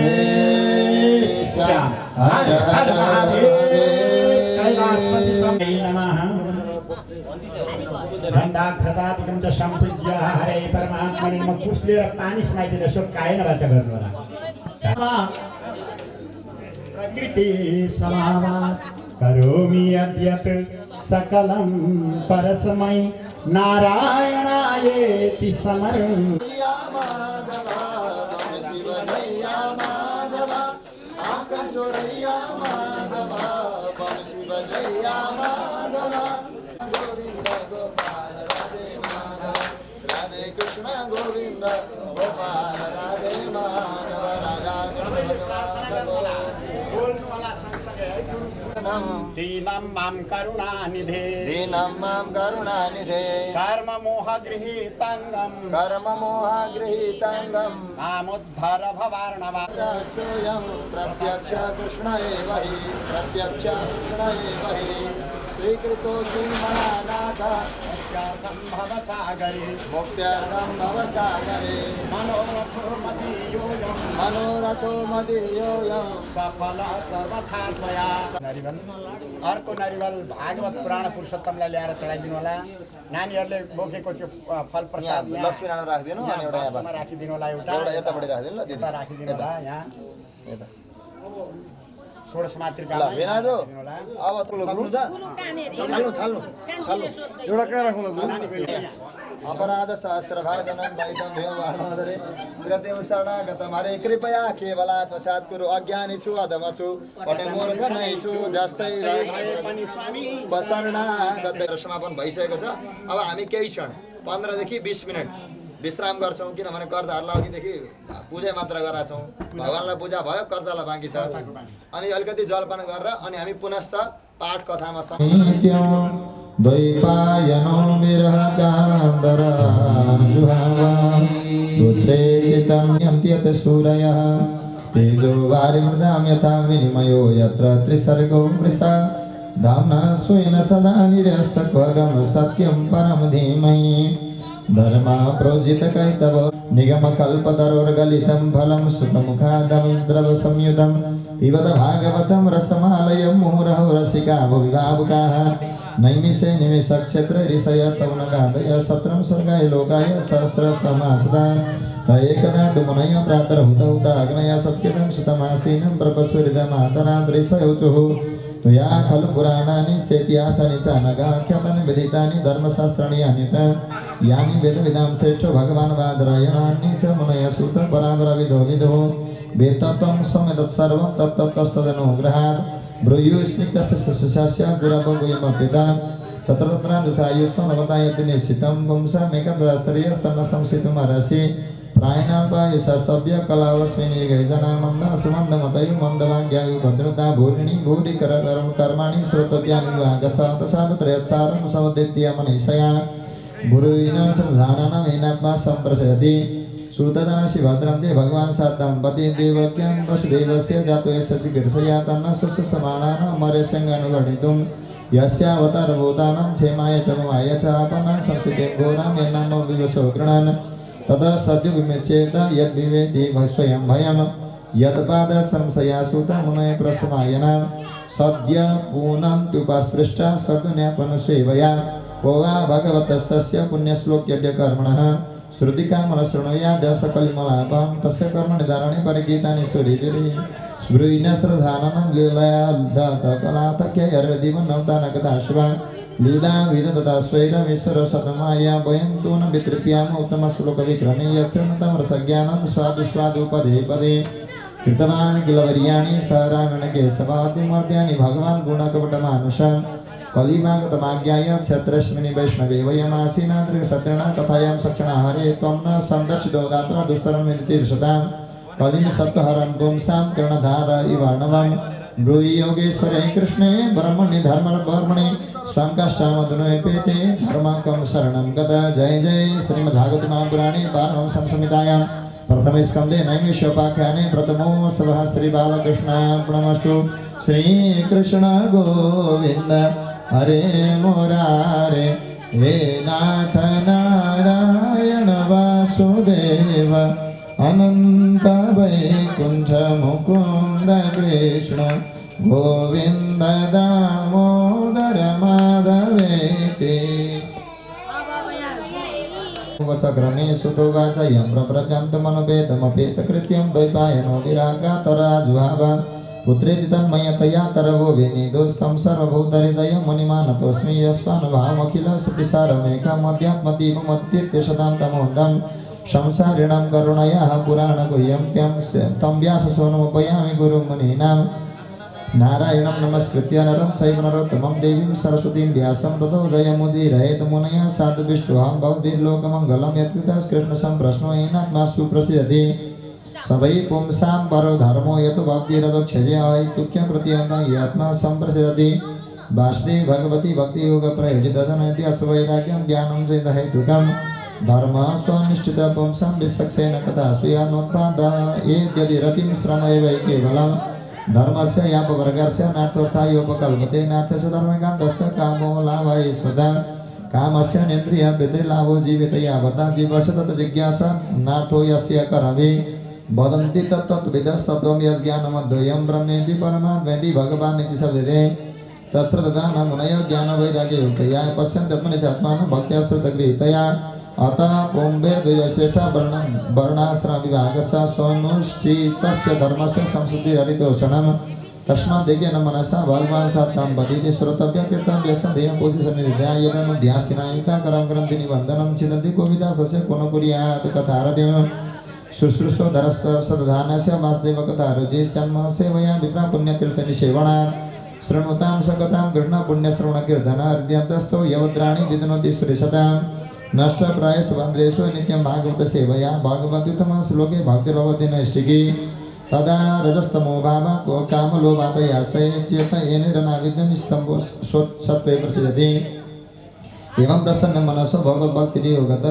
श्याम हर हर महादेव कैलासपति स्वामी नमः गन्धाक्षतादिकं च सम्पूज्य हरे परमात्मने नमः कुशले र पानी समाइदिएर सो कायन वाचा गर्नु होला प्रकृति समावाद करोमि यद्यत् सकलं परस्मै नारायणायेति समर्पयामि कृष्ण गोविंद गोपाल राधे माधव राधा दीनं मां करुणानिधे कर्म मोह गृहीतांगम मामुद्धार भवार्णवा प्रत्यक्ष कृष्ण एव हि श्रीकृतो श्रीमणानाथ मुक्त्यार्थं भवसागरे मनोरथो मदीयोऽयं सफल सर्वथा त्वया नरिवल अर्को नरिवल भागवत पुराण पुरुषोत्तमलाई ल्याएर चढाइदिनु होला नानीहरूले बोकेको त्यो फल प्रसाद लक्ष्मीनारायण राखिदिनु अनि एउटा यहाँ बस राखिदिनु होला एउटा यतापट्टि राखिदिनु ल यता राखिदिनु होला यहाँ यता षोडश मातृका ल भेनाजो अब सक्नुहुन्छ थाल्नु एउटा कहाँ राख्नु अपराध सहस्र भाजनं वैदं व्यवहारधरे श्रीते शरणागतम् हरे कृपया केवलात् वशात् कुरु अज्ञानी छु अधम छु पटे मूर्ख नै छु जस्तै पनि स्वामी शरणागत समापन भइसकेको छ अब हामी केही क्षण 15 देखि 20 मिनेट विश्राम गर्छौँ किनभने कर्ताहरूलाई अघिदेखि पूजा मात्र गरेका छौँ भगवान्लाई पूजा भयो कर्तालाई बाँकी छ अनि अलिकति जलपान गरेर अनि हामी पुनश्च पाठ कथामा द्वैपायनो विरहकान्दर जुहावा पुत्रे चितन्यन्त्यत सूरयः तेजो वारिमृदां यथा विनिमयो यत्र त्रिसर्गो मृषा धाम्ना स्वेन सदा निरस्तक्वगं सत्यं परं धीमहि धर्मा प्रोजित कैतव निगम कल्पतरोर्गलितं फलं सुखमुखादं द्रव संयुतं पिबत भागवतं रसमालयं मुहुरहो रसिका भुवि भावुकाः नैमिषे निमिषक्षेत्र ऋषय सौनकादय सत्रं स्वर्गाय लोकाय सहस्र समासदा तयेकदा तुमुनय प्रातर्हुतहुताग्नय सत्यतं सुतमासीनं प्रपस्वरिदमातराद्रिषयोचुः त्वया खलु पुराणानि चेत्यासनि च नगाख्यातानि विदितानि धर्मशास्त्राणि अन्यत यानि वेदविदां श्रेष्ठो भगवान् वादरायणानि च मुनयः सूत परावरविदो विदुः वेदतत्त्वं सम्यदत्सर्वं तत्तत्तस्तदनुग्रहात् ब्रूयो स्निग्धस्य सुशास्य गुरवो गुयमपिता तत्र तत्रादशायुष्मनवतायति निश्चितं पुंसामेकदाश्रयस्तन्न संसितुमर्हसि प्रायणापायुषा सभ्य कलावस्मिनी गैजना मंदा सुमंदमतयु मंदवाग्यायु भद्रता भूरिणी भूरि कर्माणि श्रोतव्यानि विभागसात साधुत्रयत्सारं समुदित्य मनीषया गुरुविना श्रद्धानानां हीनात्मा संप्रसयति सूतजनसि भद्रं ते भगवान् साद्दाम्पति देवक्यं वसुदेवस्य जातो यस्य चिकीर्षया तन्न सुसमानानां मरेशङ्गानुगणितुं यस्यावतारभूतानां क्षेमाय च ममाय च आपन्नां संस्थितिं घोरां यन्नाम विवशो गृह्णान् तदा सद्यो विमेचेत यद्विवेदि स्वयं भयं यत्पादसंशया सुतमुनय प्रसमायना सद्य पूनन्त्युपस्पृष्टा सद्विज्ञापनसेवया को वा भगवतस्तस्य पुण्यश्लोक्यज्ञकर्मणः श्रुतिकामलशृणुयाद सकलिमलापं तस्य कर्मनिधारणे परिगीतानि सुरीभिः स्मृयिन श्रद्धाननं लीलया दत्तकलातक्ययर्दिवन्नवतानकदाश्वा लीला विदतता स्वैरमीश्वर सतमाया वयं तु न वितृप्याम उत्तमश्लोकविक्रमे यच्छृणुतं रसज्ञानं स्वादु स्वादु पदे पदे कृतवान् किल वर्याणि स रामेण केशवातिमर्द्यानि भगवान् गुणकपटमानुष कलिमागतमाज्ञाय क्षत्रस्मिनि वैष्णवे वयमासीनाद्रिसत्रेण तथायां सक्षणा हरे त्वं न सन्दर्शितो गात्र दुस्तरं नितीर्षतां कलिं सप्तहरं पुंसां कर्णधार इवाणवं ब्रूहि योगेश्वरे कृष्णे ब्रह्मणि धर्मवर्मणि स्वं कष्टामधुनोपेते धर्माकं शरणं गत जय जय श्रीमद्भागवत महापुराणे पारमहंस संहितायां प्रथमे स्कन्धे नैमिषोपाख्याने प्रथमो सभा श्री बालकृष्णार्पणमस्तु श्रीकृष्ण गोविन्द हरे मुरारे हे नाथ नारायण वासुदेव अनंत वैकुंठ मुकुंद कृष्ण गोविंद दामोदर माधवेति वचक्रमे सुतोवाच यं प्रप्रचन्तमनुपेतमपेत कृत्यं द्वैपायनो विरागातराजुहाव पुत्रेति तन्मयतया तरवो विनिदोस्तं सर्वभूतहृदयं मुनिमानतोऽस्मि यस्वानुभावमखिल श्रुतिसारमेकमध्यात्मदीपमतीर्थे सदां तमोदं संसारिणां करुणयाः पुराणगुह्यं तं व्याससोनमुपयामि गुरुं मुनीनां नारायणं नमस्कृत्य नरं चैव नरोत्तमं देवीं सरस्वतीं व्यासं ततो जयमुदीरयेत् मुनयः साधुभिष्टोऽहं भवद्भिर्लोकमङ्गलं यत्कृतकृष्णसम्प्रश्नो येनात्मा सुप्रसिद्धि सवै पुंसां परो धर्मो यतो भक्तिरदोक्षजयैतुक्यं प्रतिहन्तं यात्मा सम्प्रसिद्धि वासुदेव भगवती भक्तियोगप्रयोजितधनैत्यस्वैराग्यं ज्ञानं चेदहेतुकं धर्मः स्वनिष्ठित पुंसां विश्वक्सेन कथा स्वीयानोत्पादयेद्यदि रतिं श्रमैव केवलम् धर्मस्य यापवर्गस्य नार्थोत्थायोपकल्पते नार्थस्य धर्मकान्तस्य कामो लाभैश्वदा कामस्य नेन्द्रिय पितृलाभो जीवितयावता जीवस्य तत् जिज्ञासा नार्थो यस्य करमि वदन्ति तत्त्वविदस्तत्त्वं यज्ञानमद्वयं ब्रह्मेति परमात्मेति भगवान् इति शब्दते तत्र तथा न मुनयो ज्ञानवैराग्ययुक्तया पश्यन्त्यात्मनि च आत्मानं भक्त्या श्रुतगृहीतया अतः पुंभेर्द्वयश्रेष्ठा वर्णाश्रमविभागस्य स्वनुष्ठितस्य धर्मस्य संस्कृतिररितोषणं तस्माद्यज्ञेन मनसा भगवान् सत्तं वदिति श्रोतव्यं कीर्तव्यं सन्देहं बोधिसन्निधिया यदनुध्यासिनायिका करं ग्रन्थि निबन्धनं चिन्तन्ति कोविदासस्य को न कुर्यात् कथारतिं शुश्रूषोधरस्य सदधानस्य वासुदेवकथारुचि सन्मः सेवया विप्रा पुण्यतीर्थनिसेवनात् शृणुतां सकतां कृष्णपुण्यश्रवणकीर्तनाद्यन्तस्थो यवद्राणि विदनोति सुरेशताम् नष्ट प्रायस वन्द्रेषु नित्यं भागवत सेवया भागवतोत्तम श्लोके भक्तिर्भवति नैष्टिकी तदा रजस्तमो भावः को कामलोभादयासय चेत येनेरनाविद्यं स्तम्भो सत्त्वे प्रसिद्धति एवं प्रसन्न मनसो भगवद्भक्तिर्योगत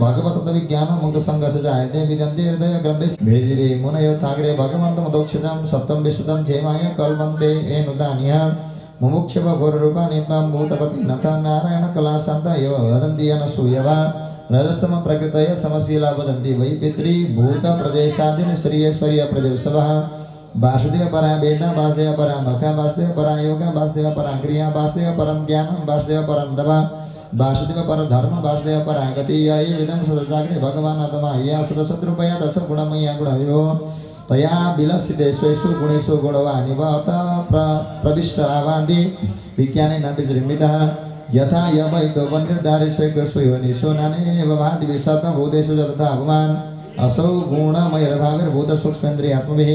भगवतत्त्वविज्ञानं मुक्तसङ्गस्य जायते विदन्ति हृदय ग्रन्थे भेजिरे मुनयो ताग्रे भगवन्तमदोक्षजं सप्तं विशुद्धं क्षेमाय कल्पन्ते एनुदान्यः मुमुक्षव घोररूपाणि त्वां भूतपति नथ नारायण कलाशान्त एव वदन्ति अनसूयवा रजस्तम प्रकृतय समशीला वदन्ति वै पितृ भूत प्रजयसादिन श्रीयश्वर्य प्रजवसवः वासुदेव परा वेदा वासुदेव परा मखा वासुदेव परा योगा वासुदेव परा क्रिया वासुदेव परं ज्ञानं वासुदेव परं दवा वासुदेव परं धर्म वासुदेव परा गति यही विदं सदजाग्रे भगवान् आत्मा या सदशत्रुपया दश गुणमय्या गुणविभो तया विलसितेषु गुणेषु गुणवानिवत प्रविष्ट आवान्ति विज्ञानेन विजृम्भितः यथा यवैतो वन्यर्धारेष्वैकस्वयोनिषु नानेव भाति विश्वात्मभूतेषु तथा भगवान् असौ गुणमयर्भाविर्भूतसूक्ष्मेन्द्रियात्मभिः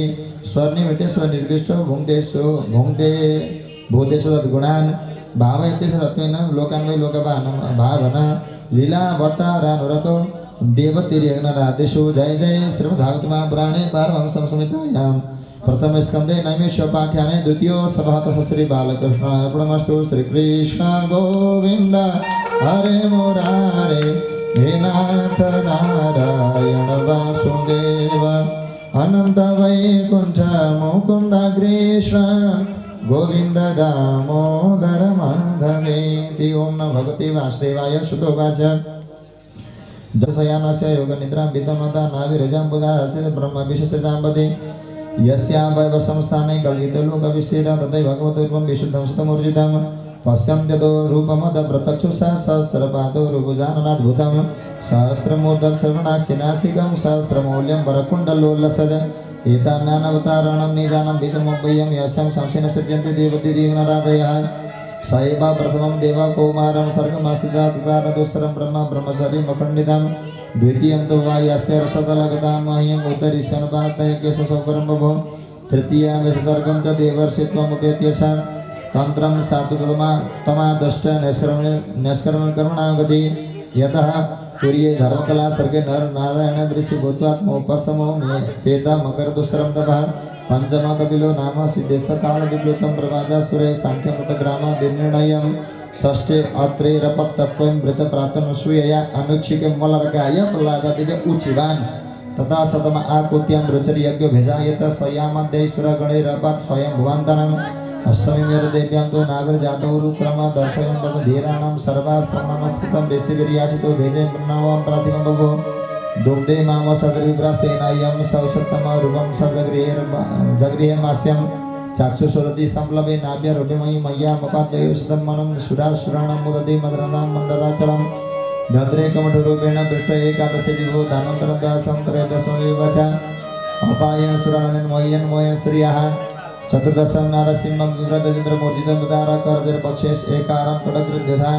स्वर्निमितेष्वनिर्विष्टो भुङ्क्ते भूतेषु तद्गुणान् भावयति तत्त्वेन लोकान् वै लोकभावना भावना लीलावतारानुरतो देवतिर्यज्ञरादिषु जय जय श्रीमद्भागवतमहापुराणे पारमहंस संहितायां प्रथमस्कन्धे नैमिषोपाख्याने द्वितीयो सभातः श्री बालकृष्णार्पणमस्तु श्रीकृष्ण गोविन्द हरे मुरारे हे नाथ नारायण वासुदेव अनंत वैकुंठ मुकुंद कृष्ण गोविंद दामोदर माधवेति ओम नमो भगवते वासुदेवाय श्रुतोवाच जसयानस्य योगनिद्रां विद्वन्नता नाभिरजाम्बुदास्य ब्रह्म विशेषजाम्बति यस्यां वैवसंस्थाने कल्पितलोकविस्तीर्णं तथैव भगवतोर्वं विशुद्धं सुतमूर्जितं पश्यन्त्यतो रूपमदप्रत्यक्षुषा सहस्रपादो रूपजाननाद्भुतं सहस्रमूर्धं सर्वनाक्षिनासिकं सहस्रमौल्यं वरकुण्डलोल्लसद् एतान्नानवताराणां निदानं विदमव्ययं यस्यां संशयेन सृज्यन्ते देवतिर्यज्ञरादयः स एव प्रथमं देवकौमारं सर्गमास्थिता तथा रदुस्तरं ब्रह्मचर्यं अखण्डितं द्वितीयं तु वा यस्य रसतलगतां मह्यम् उत्तरीशनुपातयज्ञसौकरं बभो तृतीयं सर्गं च देवर्षित्वमुपेत्यसां तन्त्रं सात्वतमादष्ट निष्कर्मकर्मणागति यतः तुर्ये धर्मकला सर्गे नर नारायण दृश्य भूत्वात्मोपशमो पेता मकरदुस्तरं तपः पंचम कपिलो नाम सिद्धेश काल विप्लुतं प्रवादासुरे सांख्यमतग्राम निर्णयं षष्ठे अत्रेरपत्तत्वं वृत प्रातनसूयया अनुक्षिके मलर्गाय प्रह्लादादिव्य उचिवान् तथा सतम आकुत्यां रुचिर्यज्ञ भेजायत सयामध्यैश्वर गणैरपात् स्वयं भुवन्तनम् अष्टमी देव्यां तो नागरजातौ रुक्रम दर्शयन् धीराणां सर्वाश्रमनमस्कृतं ऋषिभिर्याचितो भेजे ब्रह्मवां प्रातिमं बभो दुग्धे माम सदर्विभ्रस्तेनायं सौषत्तम रूपं जगृहेमास्यं चाक्षुषोदति संप्लवे नाभ्य रूपमयी मय्या मपाद्वयो सदमनं सुरासुराणां मुदते मदरनां मन्दराचलं भद्रे कमठरूपेण पृष्ठ एकादशे दिवो दानन्तरं दासं त्रयोदशमेव च अपायन सुरानन्मयन्मय स्त्रियः चतुर्दशं नारसिंहं विव्रतचन्द्रमूर्जितं उदारकर्जर पक्षेश एकारं कडकृद्यथा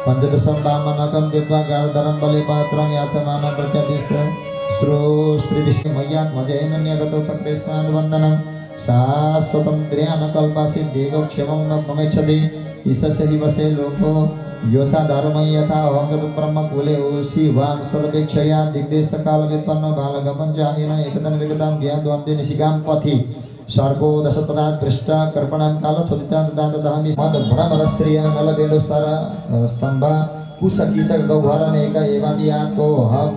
पंचदशं वामनकं कृत्वा गाधरं बलिपात्रं याचमानं प्रत्यधिष्ठ श्रोस्त्रिविष्णुमय्यात्मजैनन्यगतो चक्रे स्नानवन्दनं शाश्वतं कल्पाचिद्देगो क्षमं न प्रमेच्छति ईशस्य हिवसे लोको योषा धर्मं यथा अहङ्गत ब्रह्मकुले शिवां स्वदपेक्षया दिग्देशकालव्युत्पन्नो बालकपञ्चायन एकदं विगतां ज्ञाद्वन्ते निशिकां पथि सर्पो दशपदात् पृष्ठा कर्पणां कालचोदिता ददामि मदभ्रमरश्रिया नलवेणुस्तर स्तम्भ कुशकीचक गौहरनेक एवादियात्को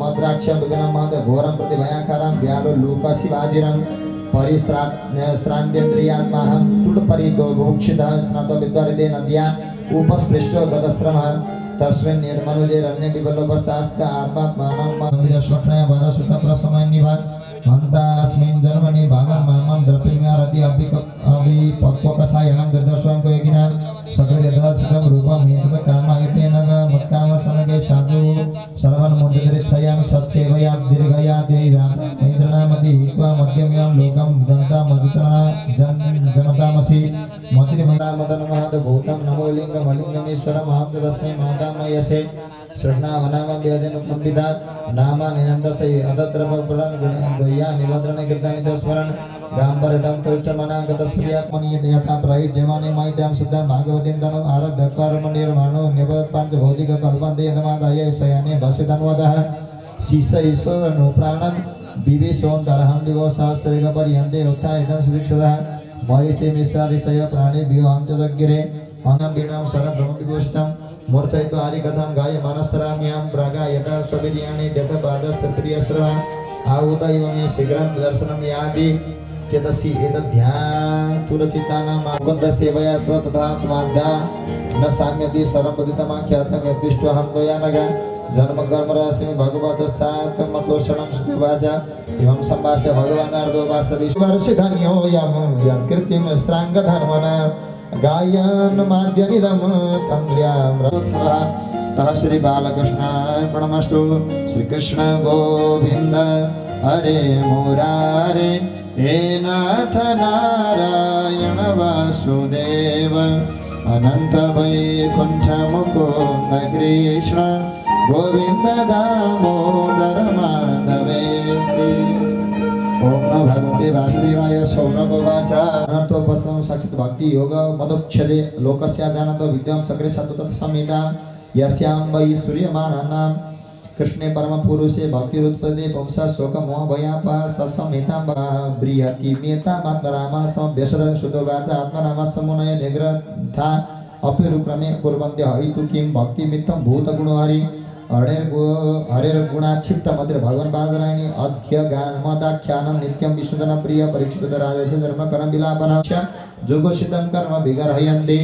मद्राक्षं विघ्नं महद घोरं प्रतिभयाकारं व्यालो लोक शिवाजिरं परिश्रान्तेन्द्रियात्माहं तुडपरितो भोक्षितः स्नातविद्वारिते नद्या उपस्पृष्टो गतश्रमः तस्मिन् निर्मनुजेरण्ये विबलोपस्तास्त आत्मात्मानं वीरस्वप्नय वदसुतप्रसमन्निवा अन्तास्मिन् जन्मनि भागं मामं द्रव्यम्यारति अभिपक्वकषायणं दर्दस्वं कोयगिनां सकृदर्शितं रूपं एतत् कामायते नग मत्कामसनगे साधु सर्वन्मुद्रिच्छयां सत्सेवया दीर्घया देयन्द्रनामति हित्वा मध्यम्यां लोकं गन्तामदितना जनतामसि मतिर्मदामदनमहद्भूतं नमो लिङ्गमलिङ्गमेश्वरमहं तस्मै मातामयसे श्रवणावनामं वेदनुकम्पिता नामानिनन्दसे अदत्रपपुरं गुणया निवद्रणे कृतानि तस्मरन् गाम्बरटं तुष्टमनागतस्प्रियात्मनीयते यथा प्रयुज्यमाने मैत्यां शुद्धं भागवतीं तनुम् आरभ्य कर्मनिर्माणो निबद्धपञ्चभौतिककल्पन्ते यतमादाय शयने भसितन्वतः शिशयिषोऽनु प्राणं विवेशोऽन्तरहं दिवो सहस्रैकपर्यन्ते उत्थायितं सुदीक्षतः महिषे मिश्रादिशय प्राणेभ्यो अहं च जज्ञिरे अहं वीणां शरब्रह्मविभूषितं मूर्छयित्वा हरिकथां गायमानस्सराम्यां प्रागायतः स्ववीर्याणि दत्तपादस्त्रिप्रियस्रवा आहुतैव मे शीघ्रं दर्शनं यादि चेतसि एतद्ध्यातुरचितानां मुकुन्दसेवया तथात्माद्या न साम्यति सर्वपतितमाख्यातं यद्विष्टोऽहं त्वयानघ जन्मकर्मराशिं भगवतस्सात्मतोषणं स्तुवाचा इमं सम्भाष्य भगवानार्धोपासविश्वर्षिधन्यो यं यत्कृतिं श्राङ्गधर्मना गायन माद्यनिदम तन्द्र्यां रत्सवः तः श्री बालकृष्णाय प्रणमस्तु श्री कृष्ण गोविंद हरे मुरारे हे नाथ नारायण वासुदेव अनंत वैकुंठ मुकुंद कृष्ण गोविंद दामोदर माधवेति ओम नमो भगवते वासुदेवाय सौनकोवाच अनर्थोपसं साक्षात् भक्ति योग मदोक्षजे लोकस्यादानतो विद्यां सक्रे सतत समेता यस्यां वै सूर्यमानानां कृष्णे परम पुरुषे भक्तिरुत्पदे पुंसा शोक मोह भयापा ससमेता बृहति मेता मात्मरामा समभ्यसद शुद्धवाच आत्मनाम समुनय निग्रथा अपिरुक्रमे कुर्वन्ते हयितु किं भक्तिमित्तं भूतगुणहरि हरेर गुणाक्षिप्त मध्य भगवान बादरायणी अध्य गान मदाख्यानं नित्यं विशुद्धन प्रिय परीक्षित राजस्य धर्म कर्म विलापन जोगोषितं कर्म विगर्हयन्ति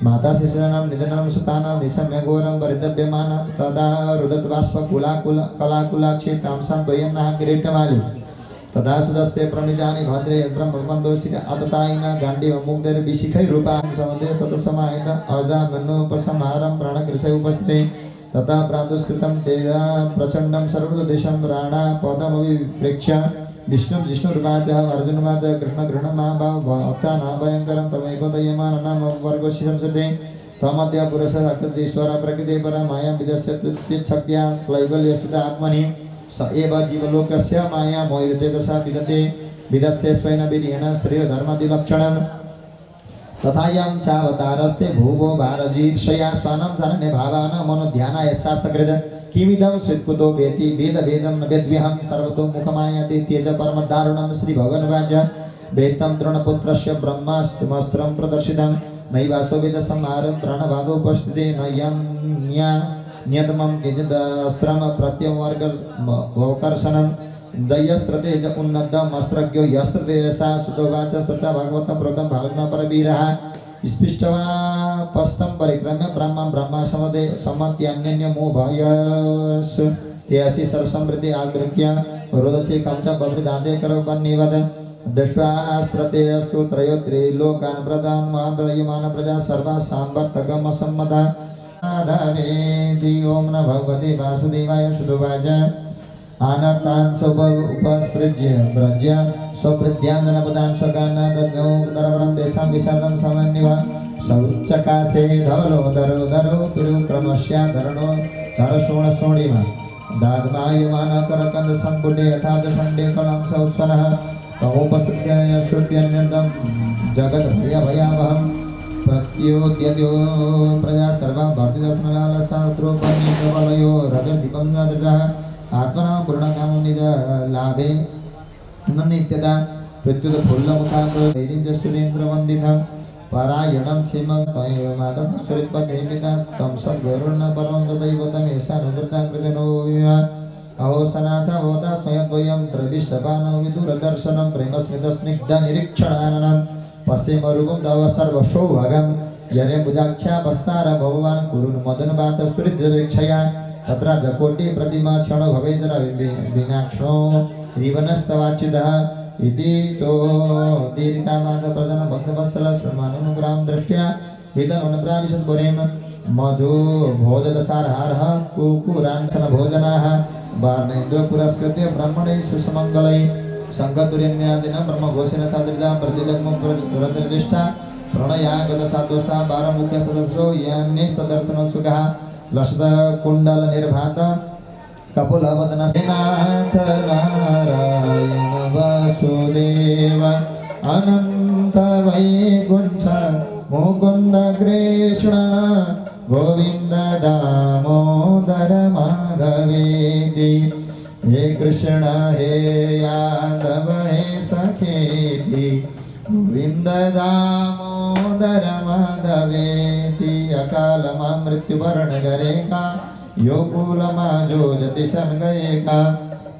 माता शिशूनां निधनं सुतानां निशम्य घोरं परिदभ्यमान तदा रुदत बाष्प कलाकुलाक्षे तांसां द्वयन्नः किरीटमाली तदा सुदस्ते प्रणिजानि भद्रे ब्रह्मबन्धोषि अततायिन गाण्डीव मुग्धैर विशिखैरूपां सवदे तत्समाहित अजाननोपसंहारं प्राणकृशे उपस्थिते तथा प्रादुष्कृतं तेजा प्रचंडं सर्वदेशं राणा पदमविप्रेक्ष्य विष्णु जिष्णुर्वाच अर्जुनवाच कृष्ण गृह्णमाभक्तानां भयङ्करं तमेकोदयमाननां वर्गोषितं सुते तमद्य पुरुषः प्रकृते परमायां विदस्य शक्त्या क्लैवल्यस्थित आत्मनि स एव जीवलोकस्य माया मोहितचेतसा विदत्से स्वयं विधेन श्रेयधर्मादिलक्षणं तथायं चावतारस्ते भुवो भारजीर्षया स्वानं जनने भावान मनोध्यानाय सा सकृत किमिदं स्वित्कुतो वेति वेदं न वेद्व्यहं सर्वतो मुखमायाति त्यज परमदारुणं श्री भगवानुवाच वेत्तं तृणपुत्रस्य ब्रह्मास्त्रं प्रदर्शितं नैवासो वेदसंहारं प्राणवादोपस्थिते न यन्यतमं किञ्चिदस्त्रं प्रत्यवर्कर्षणं दयस्त्रतेज उन्नतमस्त्रज्ञो यस्त्रतेजसा सुतोवाच श्रुता भगवतं प्रोतं भाग्नपरवीरः स्पृष्ट्वा पस्तं परिक्रम्य ब्रह्मं ब्रह्मासमदे समत्यन्यन्यमो भयस् ते असि सर्वसमृद्धि आग्रह्य रोदसी कमचा बभृदान्ते करो बन्निवद दृष्ट्वा स्त्रते अस्तु त्रयोत्रे लोकान् प्रदान् मादयमान प्रजा सर्वा सांवर्तकम सम्मता आधावेदि ओम न भगवते वासुदेवाय शुद्धवाच आनर्तान् उपस्पृज्य व्रज्य स्वप्रत्यांगनपदान् स्वगान् दद्मो दरवरं तेषां विषादं समन्विवा सौच्चकासे धवलो दरो दरो पिरुक्रमस्य धरणो धरशोणशोणिमा दाद्मायमान करकन्द सम्पुटे यथार्थ खण्डे कलं सौस्वनः तमोपसृत्य यश्रुत्यन्यन्दं जगद्भयभयावहं प्रत्योद्यतो प्रजा सर्वा भारतीदर्शनलालसात्रोपनिकवलयो रजदीपं दृतः आत्मना पूर्णकामं निज लाभे न नित्यदा प्रत्युत फुल्लमुखां च सुरेन्द्रवन्दितं परायणं क्षेमं तमेव मातः सुरित्पदेमिता तं सद्गुरुर्न परमं तदैवतमेषानुवृता कृतनो विमा अहो सनाथवोदा स्वयद्वयं त्रविष्टपानं विदुरदर्शनं प्रेमस्मितस्निग्धनिरीक्षणाननं पश्येमरूपं तव सर्वशोभगं यरे भुजाक्षा पस्सार भगवान् कुरुन् मदनवात सुहृद्दीक्षया तत्र जकोटि प्रतिमा क्षणो भवेदर विनाक्षणो रिवनस्तवाच्युतः इति चोदीरितामास प्रधान भक्तवत्सल श्रमानुग्राम दृष्ट्या वितनुप्राविशत्पुरीं मधु भोजदसारहारः कुकुराञ्चन भोजनाः वार्णेन्द्र पुरस्कृत्य ब्रह्मणैः सुसमङ्गलैः शङ्खतुर्यन्यादिना ब्रह्मघोषेण सादृता प्रतिजग्मं दुरदृष्टा प्रणयागतसाद्वसा बारमुख्य सदस्यो यान्यस्तदर्शनं सुखः लसतकुण्डलनिर्भात कपुलवदननाथ नारायण वासुदेव अनंत वैकुंठ मुकुंद कृष्ण गोविंद दामोदर माधवेति हे कृष्ण हे यादव हे सखेति गोविंद दामोदर माधवेति अकाल मा मृत्युवरण गरेका योकुलमा जो जति सनगयेका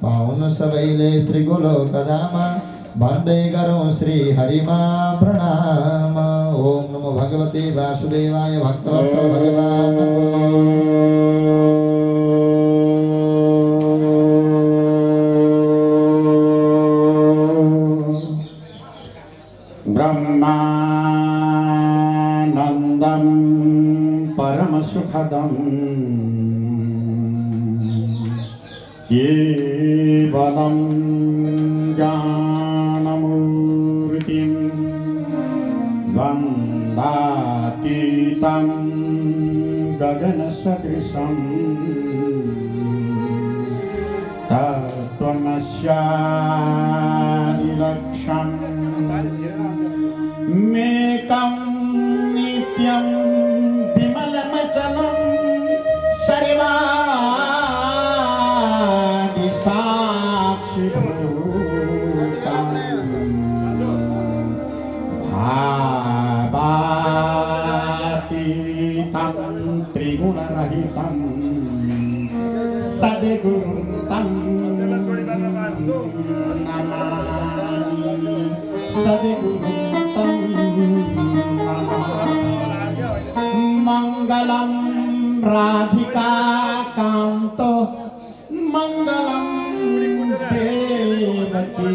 पाउन सबैले श्री गोलोकधामा भन्दै गरौँ श्री हरिमा प्रणाम ओम नमो भगवते वासुदेवाय भक्तवत्सल भगवान् ब्रह्मानन्दं परमसुखदं केवलं ज्ञानमूर्तिं वन्दातीतं गगनसदृशं तत्त्वमस्यादिलक्ष्यम् मेकं नित्यं विमलमचलं सर्वादिसाक्षिभूतं भावातीतं त्रिगुणरहितं सद्गुरुं तं नमामि सद्गुरुं मंगलम राधिका कांतो मंगलम देवकी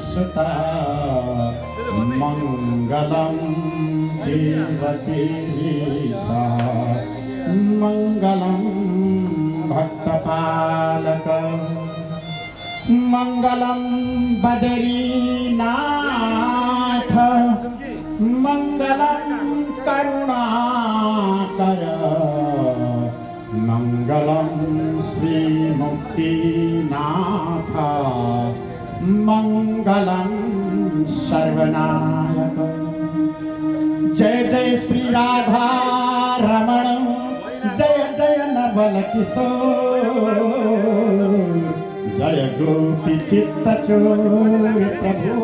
सुता मंगलम देवकी सा मंगलम भक्तपालक मंगलम बद्रीनाथ मंगलम करुणाकर मंगलम श्री मुक्तिनाथ मंगलम सर्वनायक जय जय श्री राधा रमण जय जय नवल किशोर जय गोपी चित्त चोर प्रभु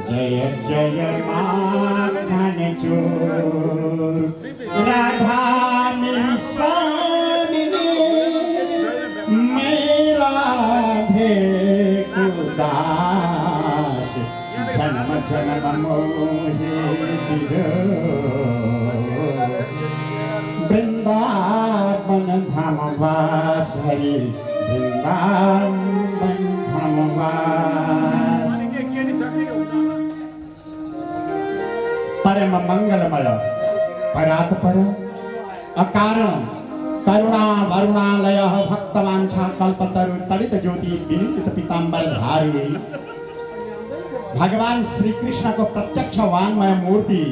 जय जय माखन चोर राधा मेरी स्वामिनी मेरा राधे को दास जन्म जन्म मोहे वृंदावन धाम धामवास हरि वृन्दावन धामवास परम मंगलमय परात्पर अकारण करुणा वरुणालय भक्तवांछा कल्पतरु तड़ित ज्योति विनित पीताम्बर धारी भगवान श्री कृष्ण को प्रत्यक्ष वांगमय मूर्ति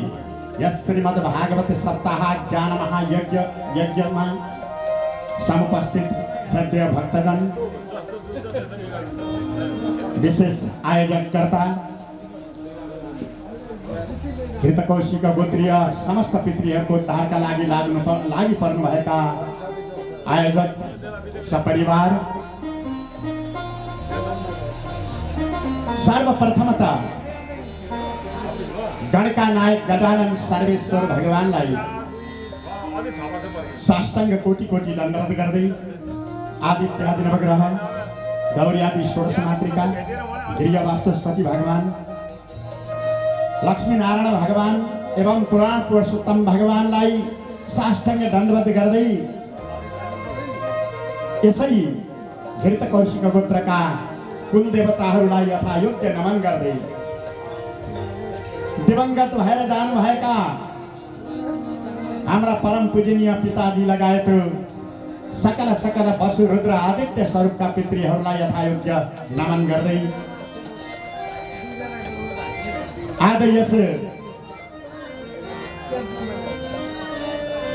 यस श्रीमद् भागवत सप्ताह ज्ञान महायज्ञ यज्ञ में समुपस्थित श्रद्धेय भक्तगण विशेष आयोजन करता कृतकौशिक गोत्रीय समस्त पितृहरूको उद्धारका लागि लागि पर्नुभएका आयोजक सपरिवार सर्वप्रथमतः गणका नायक गजानन सर्वेश्वर भगवानलाई साष्टांग कोटि कोटि दण्डवत गर्दै आदित्यादि नवग्रह गौर्यादि षोडश मातृका गृह वास्तुस्पति भगवान लक्ष्मी नारायण भगवान एवं पुराण पुरुषोत्तम भगवानलाई साष्टांग दण्डवत गर्दै यसै घृतकौशिक गोत्रका कुल देवताहरूलाई यथा योग्य नमन गर्दै दिवंगत भएर जानु भएका हाम्रा परम पूजनीय पिताजी लगायत सकल सकल वसु रुद्र आदित्य स्वरूपका पितृहरूलाई यथायोग्य नमन गर्दै आज यस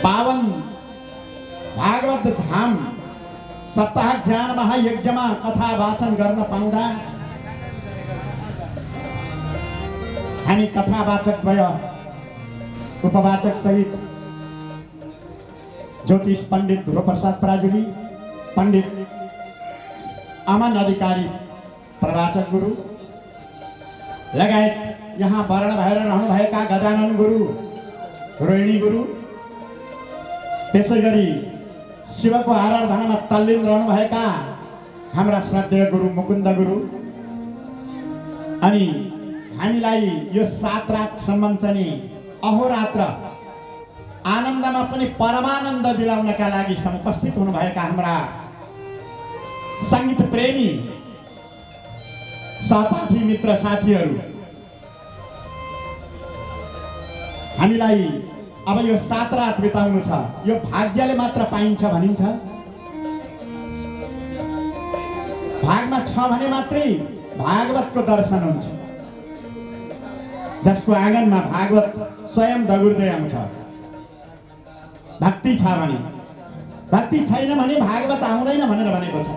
पावन भागवत धाम सप्ताह ज्ञान महायज्ञमा कथा वाचन गर्न पाउँदा हामी कथावाचक द्वय उपवाचक सहित ज्योतिष पंडित ध्रुवप्रसाद पराजुली पंडित अमन अधिकारी प्रवाचक गुरु लगायत यहाँ वर्ण भएर रहनुभएका गजानन गुरु रोहिणी गुरु त्यसै गरी शिवको आराधनामा तल्लीन रहनुभएका हाम्रा श्रद्धेय गुरु मुकुन्द गुरु अनि हामीलाई यो 7 रातसम्म चाहिँ अहोरात्र आनन्दमा पनि परमानन्द दिलाउनका लागि समुपस्थित हुनुभएका हाम्रा संगीत प्रेमी सहपाठी मित्र साथीहरू हामीलाई अब यो 7 रात बिताउनु छ। यो भाग्यले मात्र पाइन्छ भनिन्छ। भागमा छ भने मात्रै भागवतको दर्शन हुन्छ। जसको आँगनमा भागवत स्वयं दगुर्दै आउँछ। भक्ति छ भने, भक्ति छैन भने भागवत आउँदैन भनेर भनेको छ।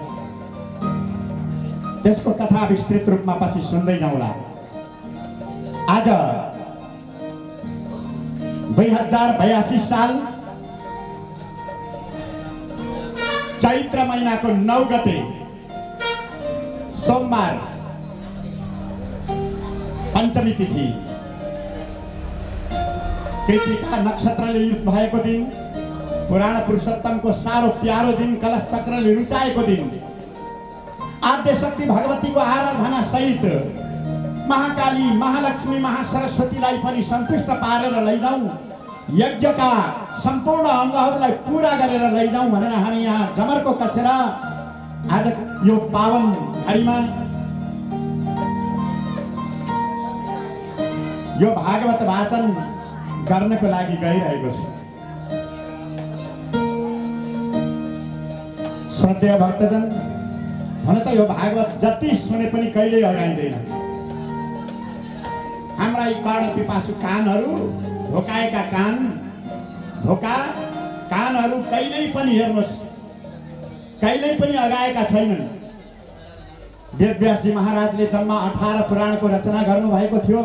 त्यसको कथा विस्तृत रूपमा पछि सुन्दै जाउँला। आज 2082 साल चैत्र महिनाको 9 गते सोमबार पंचमी तिथि कृतिका नक्षत्रले युक्त भएको दिन, पुराण पुरुषोत्तमको सारो प्यारो दिन, कलश चक्रले रुचाएको दिन, आद्य शक्ति भगवतीको आराधना सहित महाकाली, महालक्ष्मी, महासरस्वतीलाई पनि सन्तुष्ट पारेर लैजाउँ, यज्ञका सम्पूर्ण अङ्गहरूलाई पूरा गरेर लैजाउँ भनेर हामी यहाँ जमर्को कसेर आज यो पावन घडीमा यो भागवत वाचन गर्नको लागि गइरहेको छु। श्रद्धेय भक्तजन, हुन त यो भागवत जति सुने पनि कहिल्यै अगाइँदैन। हाम्रा यी कर्ण पिपासु कानहरू, धोकाएका कान, धोका कानहरू कहिल्यै पनि हेर्नुहोस्, कहिल्यै पनि अगाएका छैनन्। वेदव्यासी महाराजले जम्मा 18 पुराणको रचना गर्नुभएको थियो।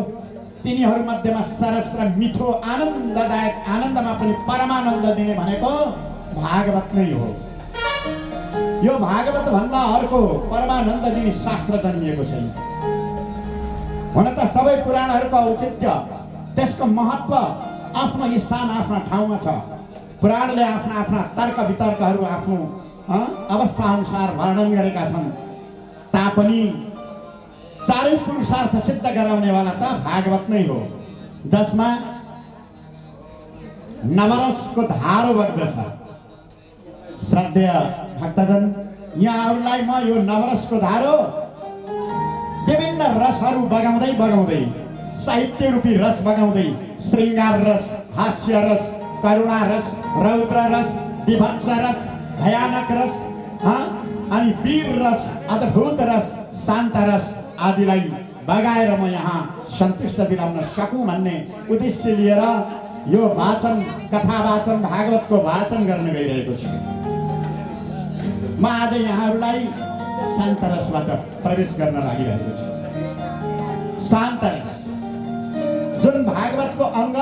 तिनीहरू मध्येमा सरस र मिठो आनन्ददायक, आनन्दमा पनि परमानन्द दिने भनेको भागवत नै हो। यो भागवत भन्दा अर्को परमानन्द दिने शास्त्र जन्मिएको छैन। हुन त सबै पुराणहरूको औचित्य, त्यसको महत्त्व आफ्नो स्थान, आफ्ना ठाउँमा छ। पुराणले आफ्ना आफ्ना तर्क वितर्कहरू आफ्नो अवस्था अनुसार वर्णन गरेका छन्। तापनि चारै पुरुषार्थ सिद्ध गराउनेवाला त भागवत नै हो, जसमा नवरसको धारो बग्दछ। श्रद्धेय भक्तजन, यहाँहरूलाई म यो नवरसको धारो विभिन्न रसहरू बगाउँदै बगाउँदै, साहित्य रूपी रस बगाउँदै, श्रृङ्गार रस, हास्य रस, करुणा रस, रौद्र रस, विभत्स रस, भयानक रस, अनि वीर रस, अद्भुत रस, शान्त रस आदिलाई बगाएर म यहाँ सन्तुष्ट दिलाउन सकूँ भन्ने उद्देश्य लिएर यो वाचन, कथा वाचन, भागवतको वाचन गर्न गइरहेको छु। म आज यहाँहरूलाई शान्त रसबाट प्रवेश गर्न लागिरहेको छु। शान्त रस जुन भागवतको अङ्ग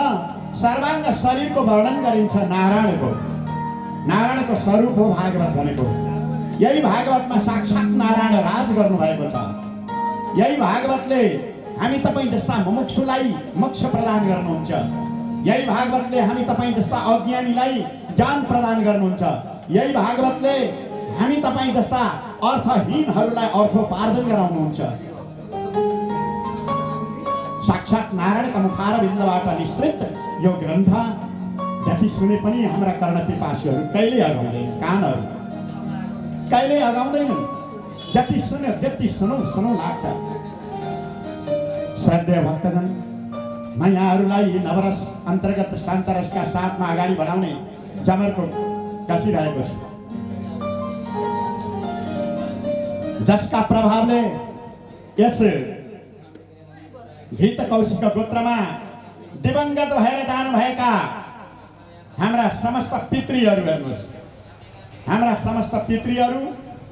सर्वाङ्ग शरीरको वर्णन गरिन्छ, नारायणको स्वरूप हो भागवत भनेको। यही भागवतमा साक्षात् नारायण राज गर्नुभएको छ। यही भागवतले हामी तपाईँ जस्ता मुमुक्षुलाई मोक्ष प्रदान गर्नुहुन्छ। यही भागवतले हामी तपाईँ जस्ता अज्ञानीलाई ज्ञान प्रदान गर्नुहुन्छ। यही भागवतले हामी तपाईँ जस्ता अर्थहीनहरूलाई अर्थोपार्जन गराउनुहुन्छ। साक्षात् नारायणका मुखारविन्दबाट निश्रित यो ग्रन्थ जति सुने पनि हाम्रा कर्णपिपासीहरू कहिल्यै अगाउँदैन, कानहरू कहिल्यै अगाउँदैनन्। जति सुन्यो त्यति सुनौ लाग्छ। श्रद्धेय भक्तजन, म यहाँहरूलाई नवरस अन्तर्गत शान्त रसका साथमा अगाडि बढाउने जमरको कसिरहेको छु, जसका प्रभावले यस घृत कौशिक गोत्रमा दिवंगत भएर जानुभएका हाम्रा समस्त पितृहरू, हेर्नुहोस्, हाम्रा समस्त पितृहरू,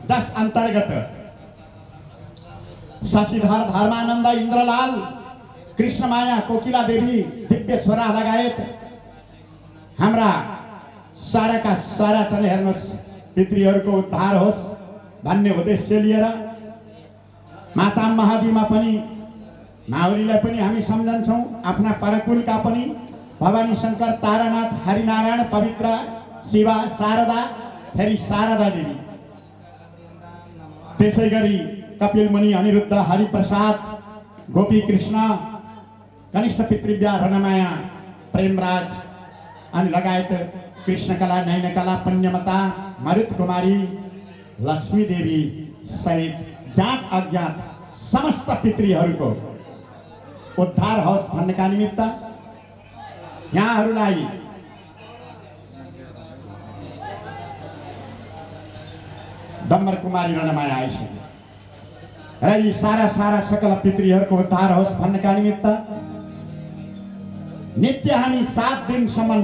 जस अन्तर्गत शशिधर, धर्मानन्द, इन्द्रलाल, कृष्णमाया, कोकिला देवी, दिव्यश्वरा लगायत हाम्रा साराका सारा चाहिँ हेर्नुहोस् पितृहरूको उद्धार होस् भन्ने उद्देश्य लिएर माता महादीमा पनि, माउलीलाई पनि हामी सम्झन्छौँ, आफ्ना परकुलका पनि भवानी शङ्कर, तारानाथ, हरिनारायण, पवित्र, शिवा, शारदा, फेरि शारदा देवी, त्यसै गरी कपिल मुनि, अनिरुद्ध, हरिप्रसाद, गोपी कृष्ण, कनिष्ठ पितृव्या, रणमाया, प्रेमराज अनि लगायत कृष्णकला, नयनकला, पुण्यमता, मरुत कुमारी, लक्ष्मी देवी सहित ज्ञात अज्ञात समस्त पितृहरूको उद्धार होस् भन्नका निमित्त यहाँहरूलाई डम्बर कुमारी रणमाया आइसक्यो र यी सारा सकल पितृहरूको उद्धार होस् भन्नका निमित्त नित्य हामी 7 दिनसम्म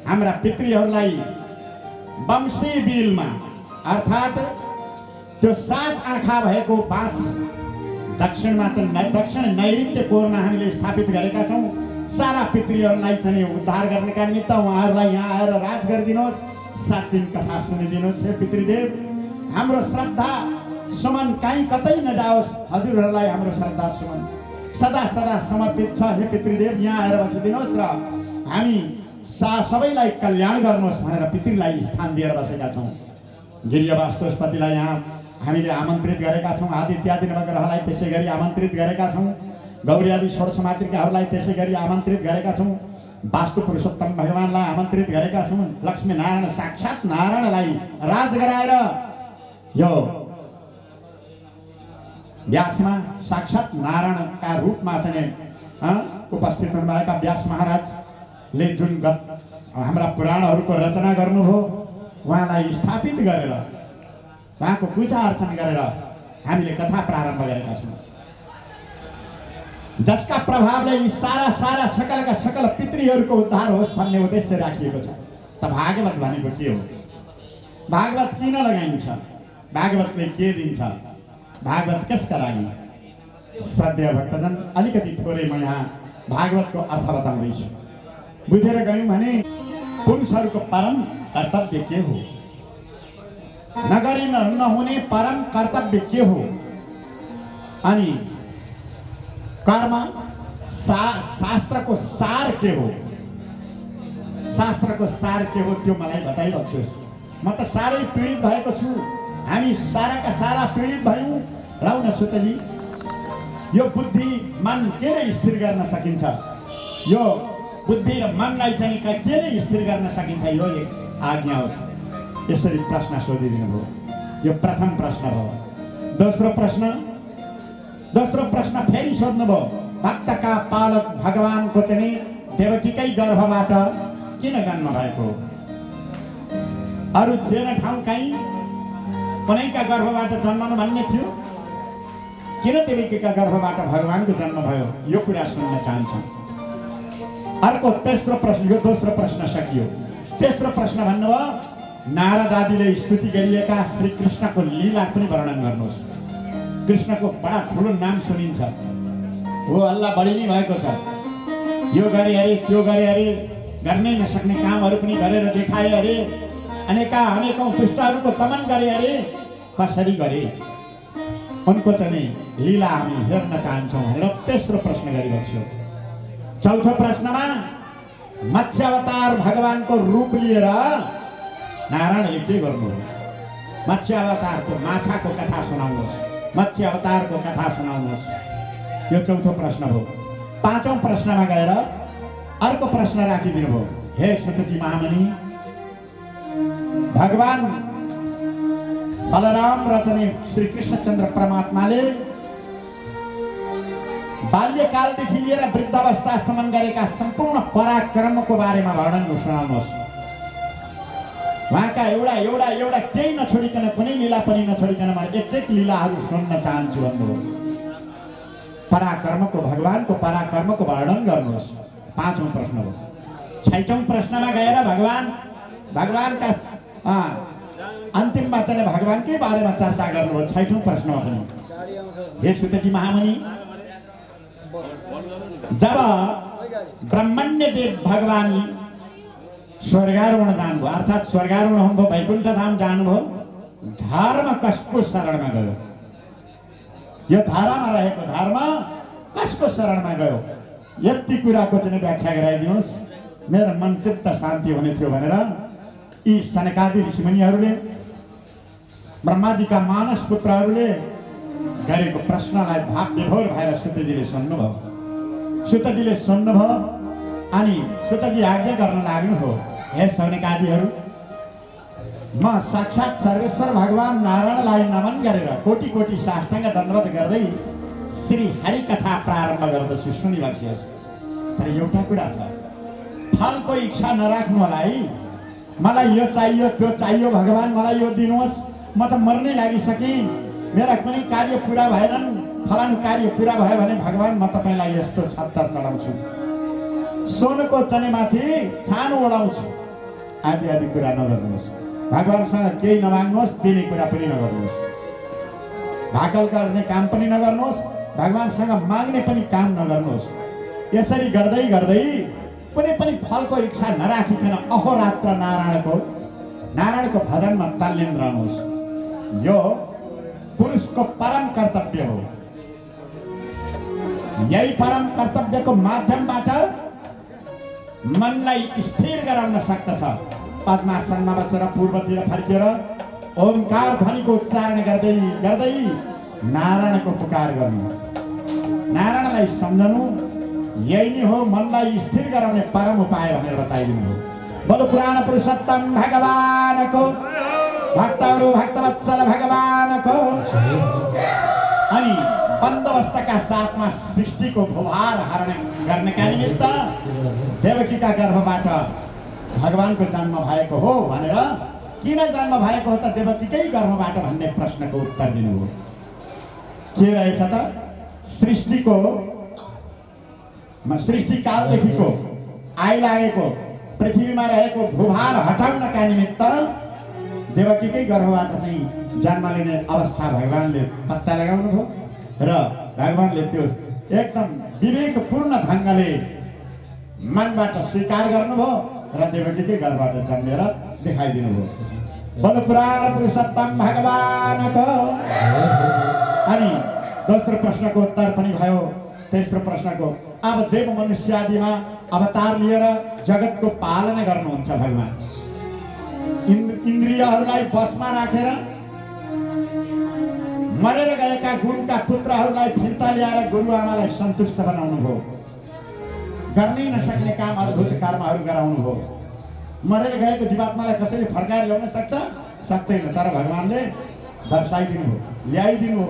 हाम्रा पितृहरूलाई वंशी बिलमा, अर्थात् त्यो 7 आँखा भएको बाँस दक्षिणमा चाहिँ दक्षिण नैऋत्य कोरमा हामीले स्थापित गरेका छौँ। सारा पितृहरूलाई चाहिँ उद्धार गर्नका निमित्त उहाँहरूलाई यहाँ आएर राज गरिदिनुहोस्, 7 दिन कथा सुनिदिनुहोस्। हे पितृदेव, हाम्रो श्रद्धा सुमन कहीँ कतै नजाओस्, हजुरहरूलाई हाम्रो श्रद्धा सुमन सदा सदा समर्पित छ। हे पितृदेव, यहाँ आएर बसिदिनुहोस् र हामी सबैलाई कल्याण गर्नुहोस् भनेर पितृलाई स्थान दिएर बसेका छौँ। गिरिय वास्तुस्पतिलाई यहाँ हामीले आमन्त्रित गरेका छौँ, आदित्यादि नवग्रहलाई त्यसै गरी आमन्त्रित गरेका छौँ, गौरी आदि षोडश मातृकाहरूलाई त्यसै गरी आमन्त्रित गरेका छौँ, वास्तु पुरुषोत्तम भगवानलाई आमन्त्रित गरेका छौँ, लक्ष्मी नारायण साक्षात् नारायणलाई राज गराएर यो व्यासमा साक्षात् नारायणका रूपमा चाहिँ उपस्थित हुनुभएका व्यास महाराजले जुन हाम्रा पुराणहरूको रचना गर्नुभयो, उहाँलाई स्थापित गरेर उहाँको पूजा अर्चना गरेर हामीले कथा प्रारम्भ गरेका छौँ, जसका प्रभावले यी सारा सकलका सकल पितृहरूको उद्धार होस् भन्ने उद्देश्य राखिएको छ। त भागवत भनेको के हो? भागवत किन लगाइन्छ? भागवतले के दिन्छ? भागवत कसका लागि? श्रद्धेय भक्तजन, अलिकति थोरै म यहाँ भागवतको अर्थ बताउँदैछु। बुझेर गयौँ भने पुरुषहरूको परम कर्तव्य के हो, नगरी नहुने परम कर्तव्य के हो, अनि कर्म शास्त्रको सार के हो, शास्त्रको सार के हो त्यो मलाई बताइरहनुहोस्। म त साह्रै पीडित भएको छु, हामी साराका सारा पीडित भयौँ। राउन सुतजी, यो बुद्धि मन केले स्थिर गर्न सकिन्छ? यो बुद्धि र मनलाई चाहिँ केले स्थिर गर्न सकिन्छ? यो एक आज्ञा होस्। यसरी प्रश्न सोधिदिनु भयो। यो प्रथम प्रश्न भयो। दोस्रो प्रश्न फेरि सोध्नुभयो, भक्तका पालक भगवानको चाहिँ देवकीकै गर्भबाट किन जन्म भएको? अरू थिएन ठाउँ कहीँ कुनैका गर्भबाट जन्मनु भन्ने थियो? किन देवकीका गर्भबाट भगवानको जन्म भयो? यो कुरा सुन्न चाहन्छौँ। अर्को तेस्रो प्रश्न, यो दोस्रो प्रश्न सकियो। तेस्रो प्रश्न भन्नुभयो, नारद आदिले स्तुति गरिएका श्री कृष्णको लीला पनि वर्णन गर्नुहोस्। कृष्णको बडा ठुलो नाम सुनिन्छ, हो अल्लाह बढी नै भएको छ, यो गरे अरे त्यो गरे अरे, गर्नै नसक्ने कामहरू पनि गरेर देखाए अरे, अनेकौं पृष्ठहरूको दमन गरे अरे, कसरी गरे? उनको चाहिँ लीला हामी हेर्न चाहन्छौँ भनेर तेस्रो प्रश्न गरिबक्स्यो। चौथो प्रश्नमा मत्स्य अवतार भगवानको रूप लिएर नारायणले के गर्नु? मत्स्य अवतारको माछाको कथा सुनाउनुहोस्, मत्स्य अवतारको कथा सुनाउनुहोस्। यो चौथो प्रश्न भयो। पाँचौं प्रश्नमा गएर अर्को प्रश्न राखिदिनु भयो, हे सुतजी महामुनि, भगवान बलराम र चाहिँ श्री कृष्णचन्द्र परमात्माले बाल्यकालदेखि लिएर वृद्धावस्थासम्म गरेका सम्पूर्ण पराक्रमको बारेमा वर्णन सुनाउनुहोस्। उहाँका एउटा केही नछोडिकन, कुनै लीला पनि नछोडिकन मैले एक लीलाहरू सुन्न चाहन्छु भन्नुभयो। पराक्रमको, भगवानको पराक्रमको वर्णन गर्नुहोस्। पाँचौं प्रश्न हो। छैटौं प्रश्नमा गएर भगवानका अन्तिममा चाहिँ भगवानकै बारेमा चर्चा गर्नुभयो। छैटौं प्रश्नमा पनि, हे सुतजी महामुनि, जब ब्रह्मण्य देव भगवान स्वर्गारोहण जानुभयो, अर्थात् स्वर्गारोहण हुनुभयो, वैकुण्ठ धाम जानुभयो, धर्म कसको शरणमा गयो? यो धारामा रहेको धर्म कसको शरणमा गयो? यति कुराको चाहिँ व्याख्या गराइदिनुहोस्, मेरो मन चित्त शान्ति हुने थियो भनेर यी सनकादि ऋषिमुनिहरूले, ब्रह्माजीका मानस पुत्रहरूले गरेको प्रश्नलाई भाव विभोर भएर सुतजीले सुन्नुभयो अनि सुतजी आज्ञा गर्न लाग्नुभयो, हे सनकादिहरू, म साक्षात् सर्वेश्वर भगवान नारायणलाई नमन गरेर कोटी कोटी साष्टाङ्ग दण्डवत गर्दै श्री हरि कथा प्रारम्भ गर्दछु, सुनिबक्सियोस्। तर एउटा कुरा छ, फलको इच्छा नराख्नु होला है। मलाई यो चाहियो त्यो चाहियो भगवान, मलाई यो दिनुहोस्, म त मर्नै लागिसकेँ, मेरा कुनै कार्य पुरा भएनन्, फलानु कार्य पुरा भयो भने भगवान म तपाईँलाई यस्तो छत्तर चढाउँछु, सोनको चनेमाथि छानो ओढाउँछु, आदि आदि कुरा नगर्नुहोस्। भगवानसँग केही नमाग्नुहोस्, दिने कुरा पनि नगर्नुहोस्, भाकल गर्ने काम पनि नगर्नुहोस्, भगवानसँग माग्ने पनि काम नगर्नुहोस्। यसरी गर्दै गर्दै कुनै पनि फलको इच्छा नराखिकन अहोरात्र नारायणको भजनमा तल्लीन रहनुहोस्। यो पुरुषको परम कर्तव्य हो। यही परम कर्तव्यको माध्यमबाट मनलाई स्थिर गराउन सक्दछ। पद्मासनमा बसेर पूर्वतिर फर्केर ओंकार ध्वनिको उच्चारण गर्दै गर्दै नारायणको पुकार गर्नु, नारायणलाई सम्झनु, यही नै हो मनलाई स्थिर गराउने परम उपाय भनेर बताइदिनु हो। बोलो पुराण पुरुषोत्तम भगवानको, भक्तहरू भक्तवत्सल भगवानको। अनि बन्दोबस्तका साथमा सृष्टिको भोभार हरण गर्नका निमित्त देवकीका गर्भबाट भगवानको जन्म भएको हो भनेर, किन जन्म भएको हो त देवकीकै गर्भबाट भन्ने प्रश्नको उत्तर दिनुभयो। के रहेछ त? सृष्टिकालदेखिको आइलागेको पृथ्वीमा रहेको भूभार हटाउनका निमित्त देवकीकै गर्भबाट चाहिँ जन्म लिने अवस्था भगवानले पत्ता लगाउनु भयो र भगवानले त्यो एकदम विवेकपूर्ण ढङ्गले मनबाट स्वीकार गर्नुभयो र देवकीकै गर्भबाट जन्मेर देखाइदिनु भयो। बोलो पुराण पुरुषोत्तम भगवानको। अनि दोस्रो प्रश्नको उत्तर पनि भयो। तेस्रो प्रश्नको, अब देव मनुष्य आदिमा अवतार लिएर जगतको पालना गर्नुहुन्छ भगवान। इन्द्रियहरूलाई बसमा राखेर मरेर गएका गुरुका पुत्रहरूलाई फिर्ता ल्याएर गुरुआमालाई सन्तुष्ट बनाउनु भयो, गर्नै नसक्ने काम अद्भुत कर्महरू गराउनु भयो। मरेर गएको जीवात्मालाई कसैले फर्काएर ल्याउन सक्छ? सक्दैन। तर भगवानले दर्शाइदिनु हो, ल्याइदिनु हो।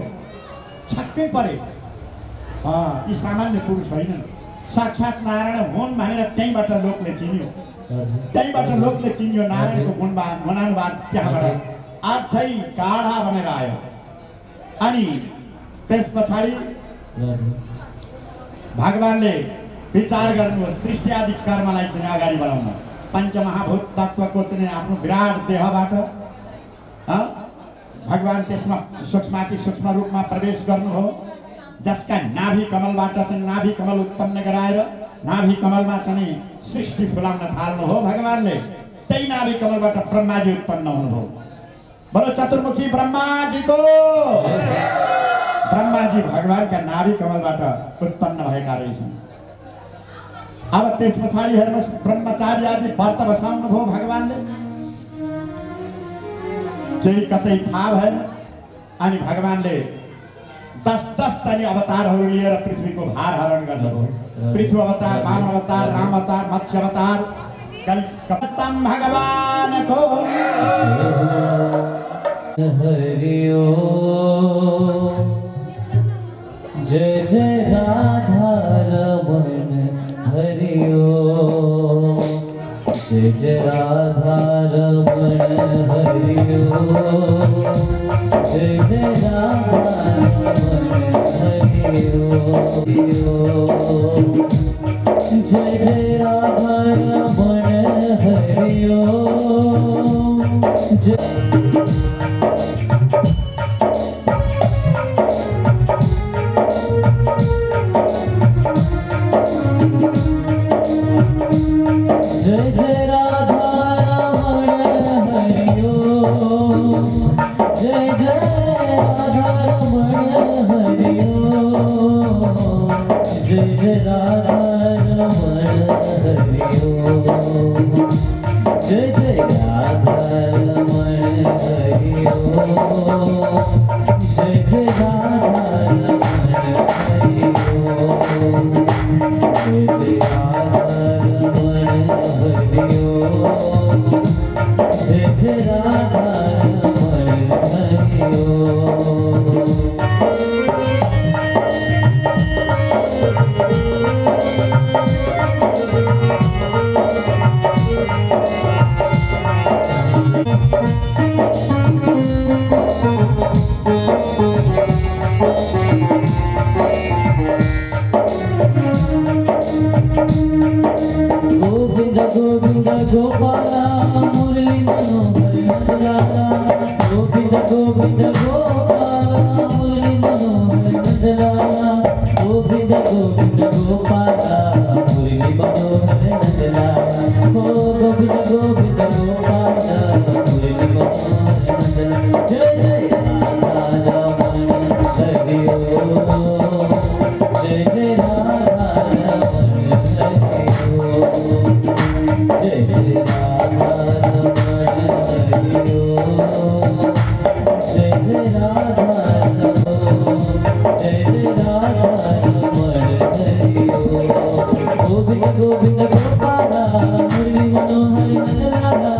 छक्कै परे। यी सामान्य पुरुष होइनन्, साक्षात नारायण हुन् भनेर त्यहीँबाट लोकले चिन्यो। त्यहीँबाट लोकले चिन्यो नारायणको गुणानुवाद त्यहाँबाट अझै गाढा बनेर आयो। अनि त्यस पछाडि भगवानले विचार गर्नु सृष्टि आदि कर्मलाई चाहिँ अगाडि बढाउन। पञ्चमहाभूत तत्त्वको चाहिँ आफ्नो विराट देहबाट भगवान त्यसमा सूक्ष्माति सूक्ष्म रूपमा प्रवेश गर्नु हो, जसका नाभि कमलबाट चाहिँ नाभि कमल उत्पन्न गराएर नाभि कमलमा चाहिँ सृष्टि फुलाउन थाल्नु हो भगवानले। त्यही नाभि कमलबाट ब्रह्माजी उत्पन्न हुनु हो। बडो चतुर्मुखी ब्रह्माजीको ब्रह्माजी भगवानका नाभि कमलबाट उत्पन्न भएका रहेछन्। अब त्यस पछाडि हेर्नुहोस् ब्रह्मचारी आदि व्रत बसाउनु भयो भगवानले। केही कतै थाहा भएन। अनि भगवानले 10 तनी अवतारहरू लिएर पृथ्वीको भार हरण गर्नुभयो। पृथ्वी अवतार, वामन अवतार, राम अवतार, मत्स्य अवतार। कलिकतम भगवानको हरिओ जय जय राधा रमण हरिओ जय जय राधा रमण हरिओ जय जय राधा रमण हरिओ जय जय राधा रमण हरिओ जय जय राधा रमण हरिओ जय जय राधा रमण हरिओ जय जय राधा रमण हरिओ जय जय राधा रमण हरिओ जय जय राधा रमण हरिओ जय जय राधा हरिओ जय जय राधा रमण हरिओ गोविंद गोविंद गोपाला मुरली मनोहर नंदलाला गोविंद गोविंद गोपाला मुरली मनोहर नंदलाला गोविंद गोविंद गोपाला मुरली मनोहर नंदलाला गोविंद गोविंद गोपाला मुरली मनोहर नंदलाला जय जय राधा रमण हरिओ जय जय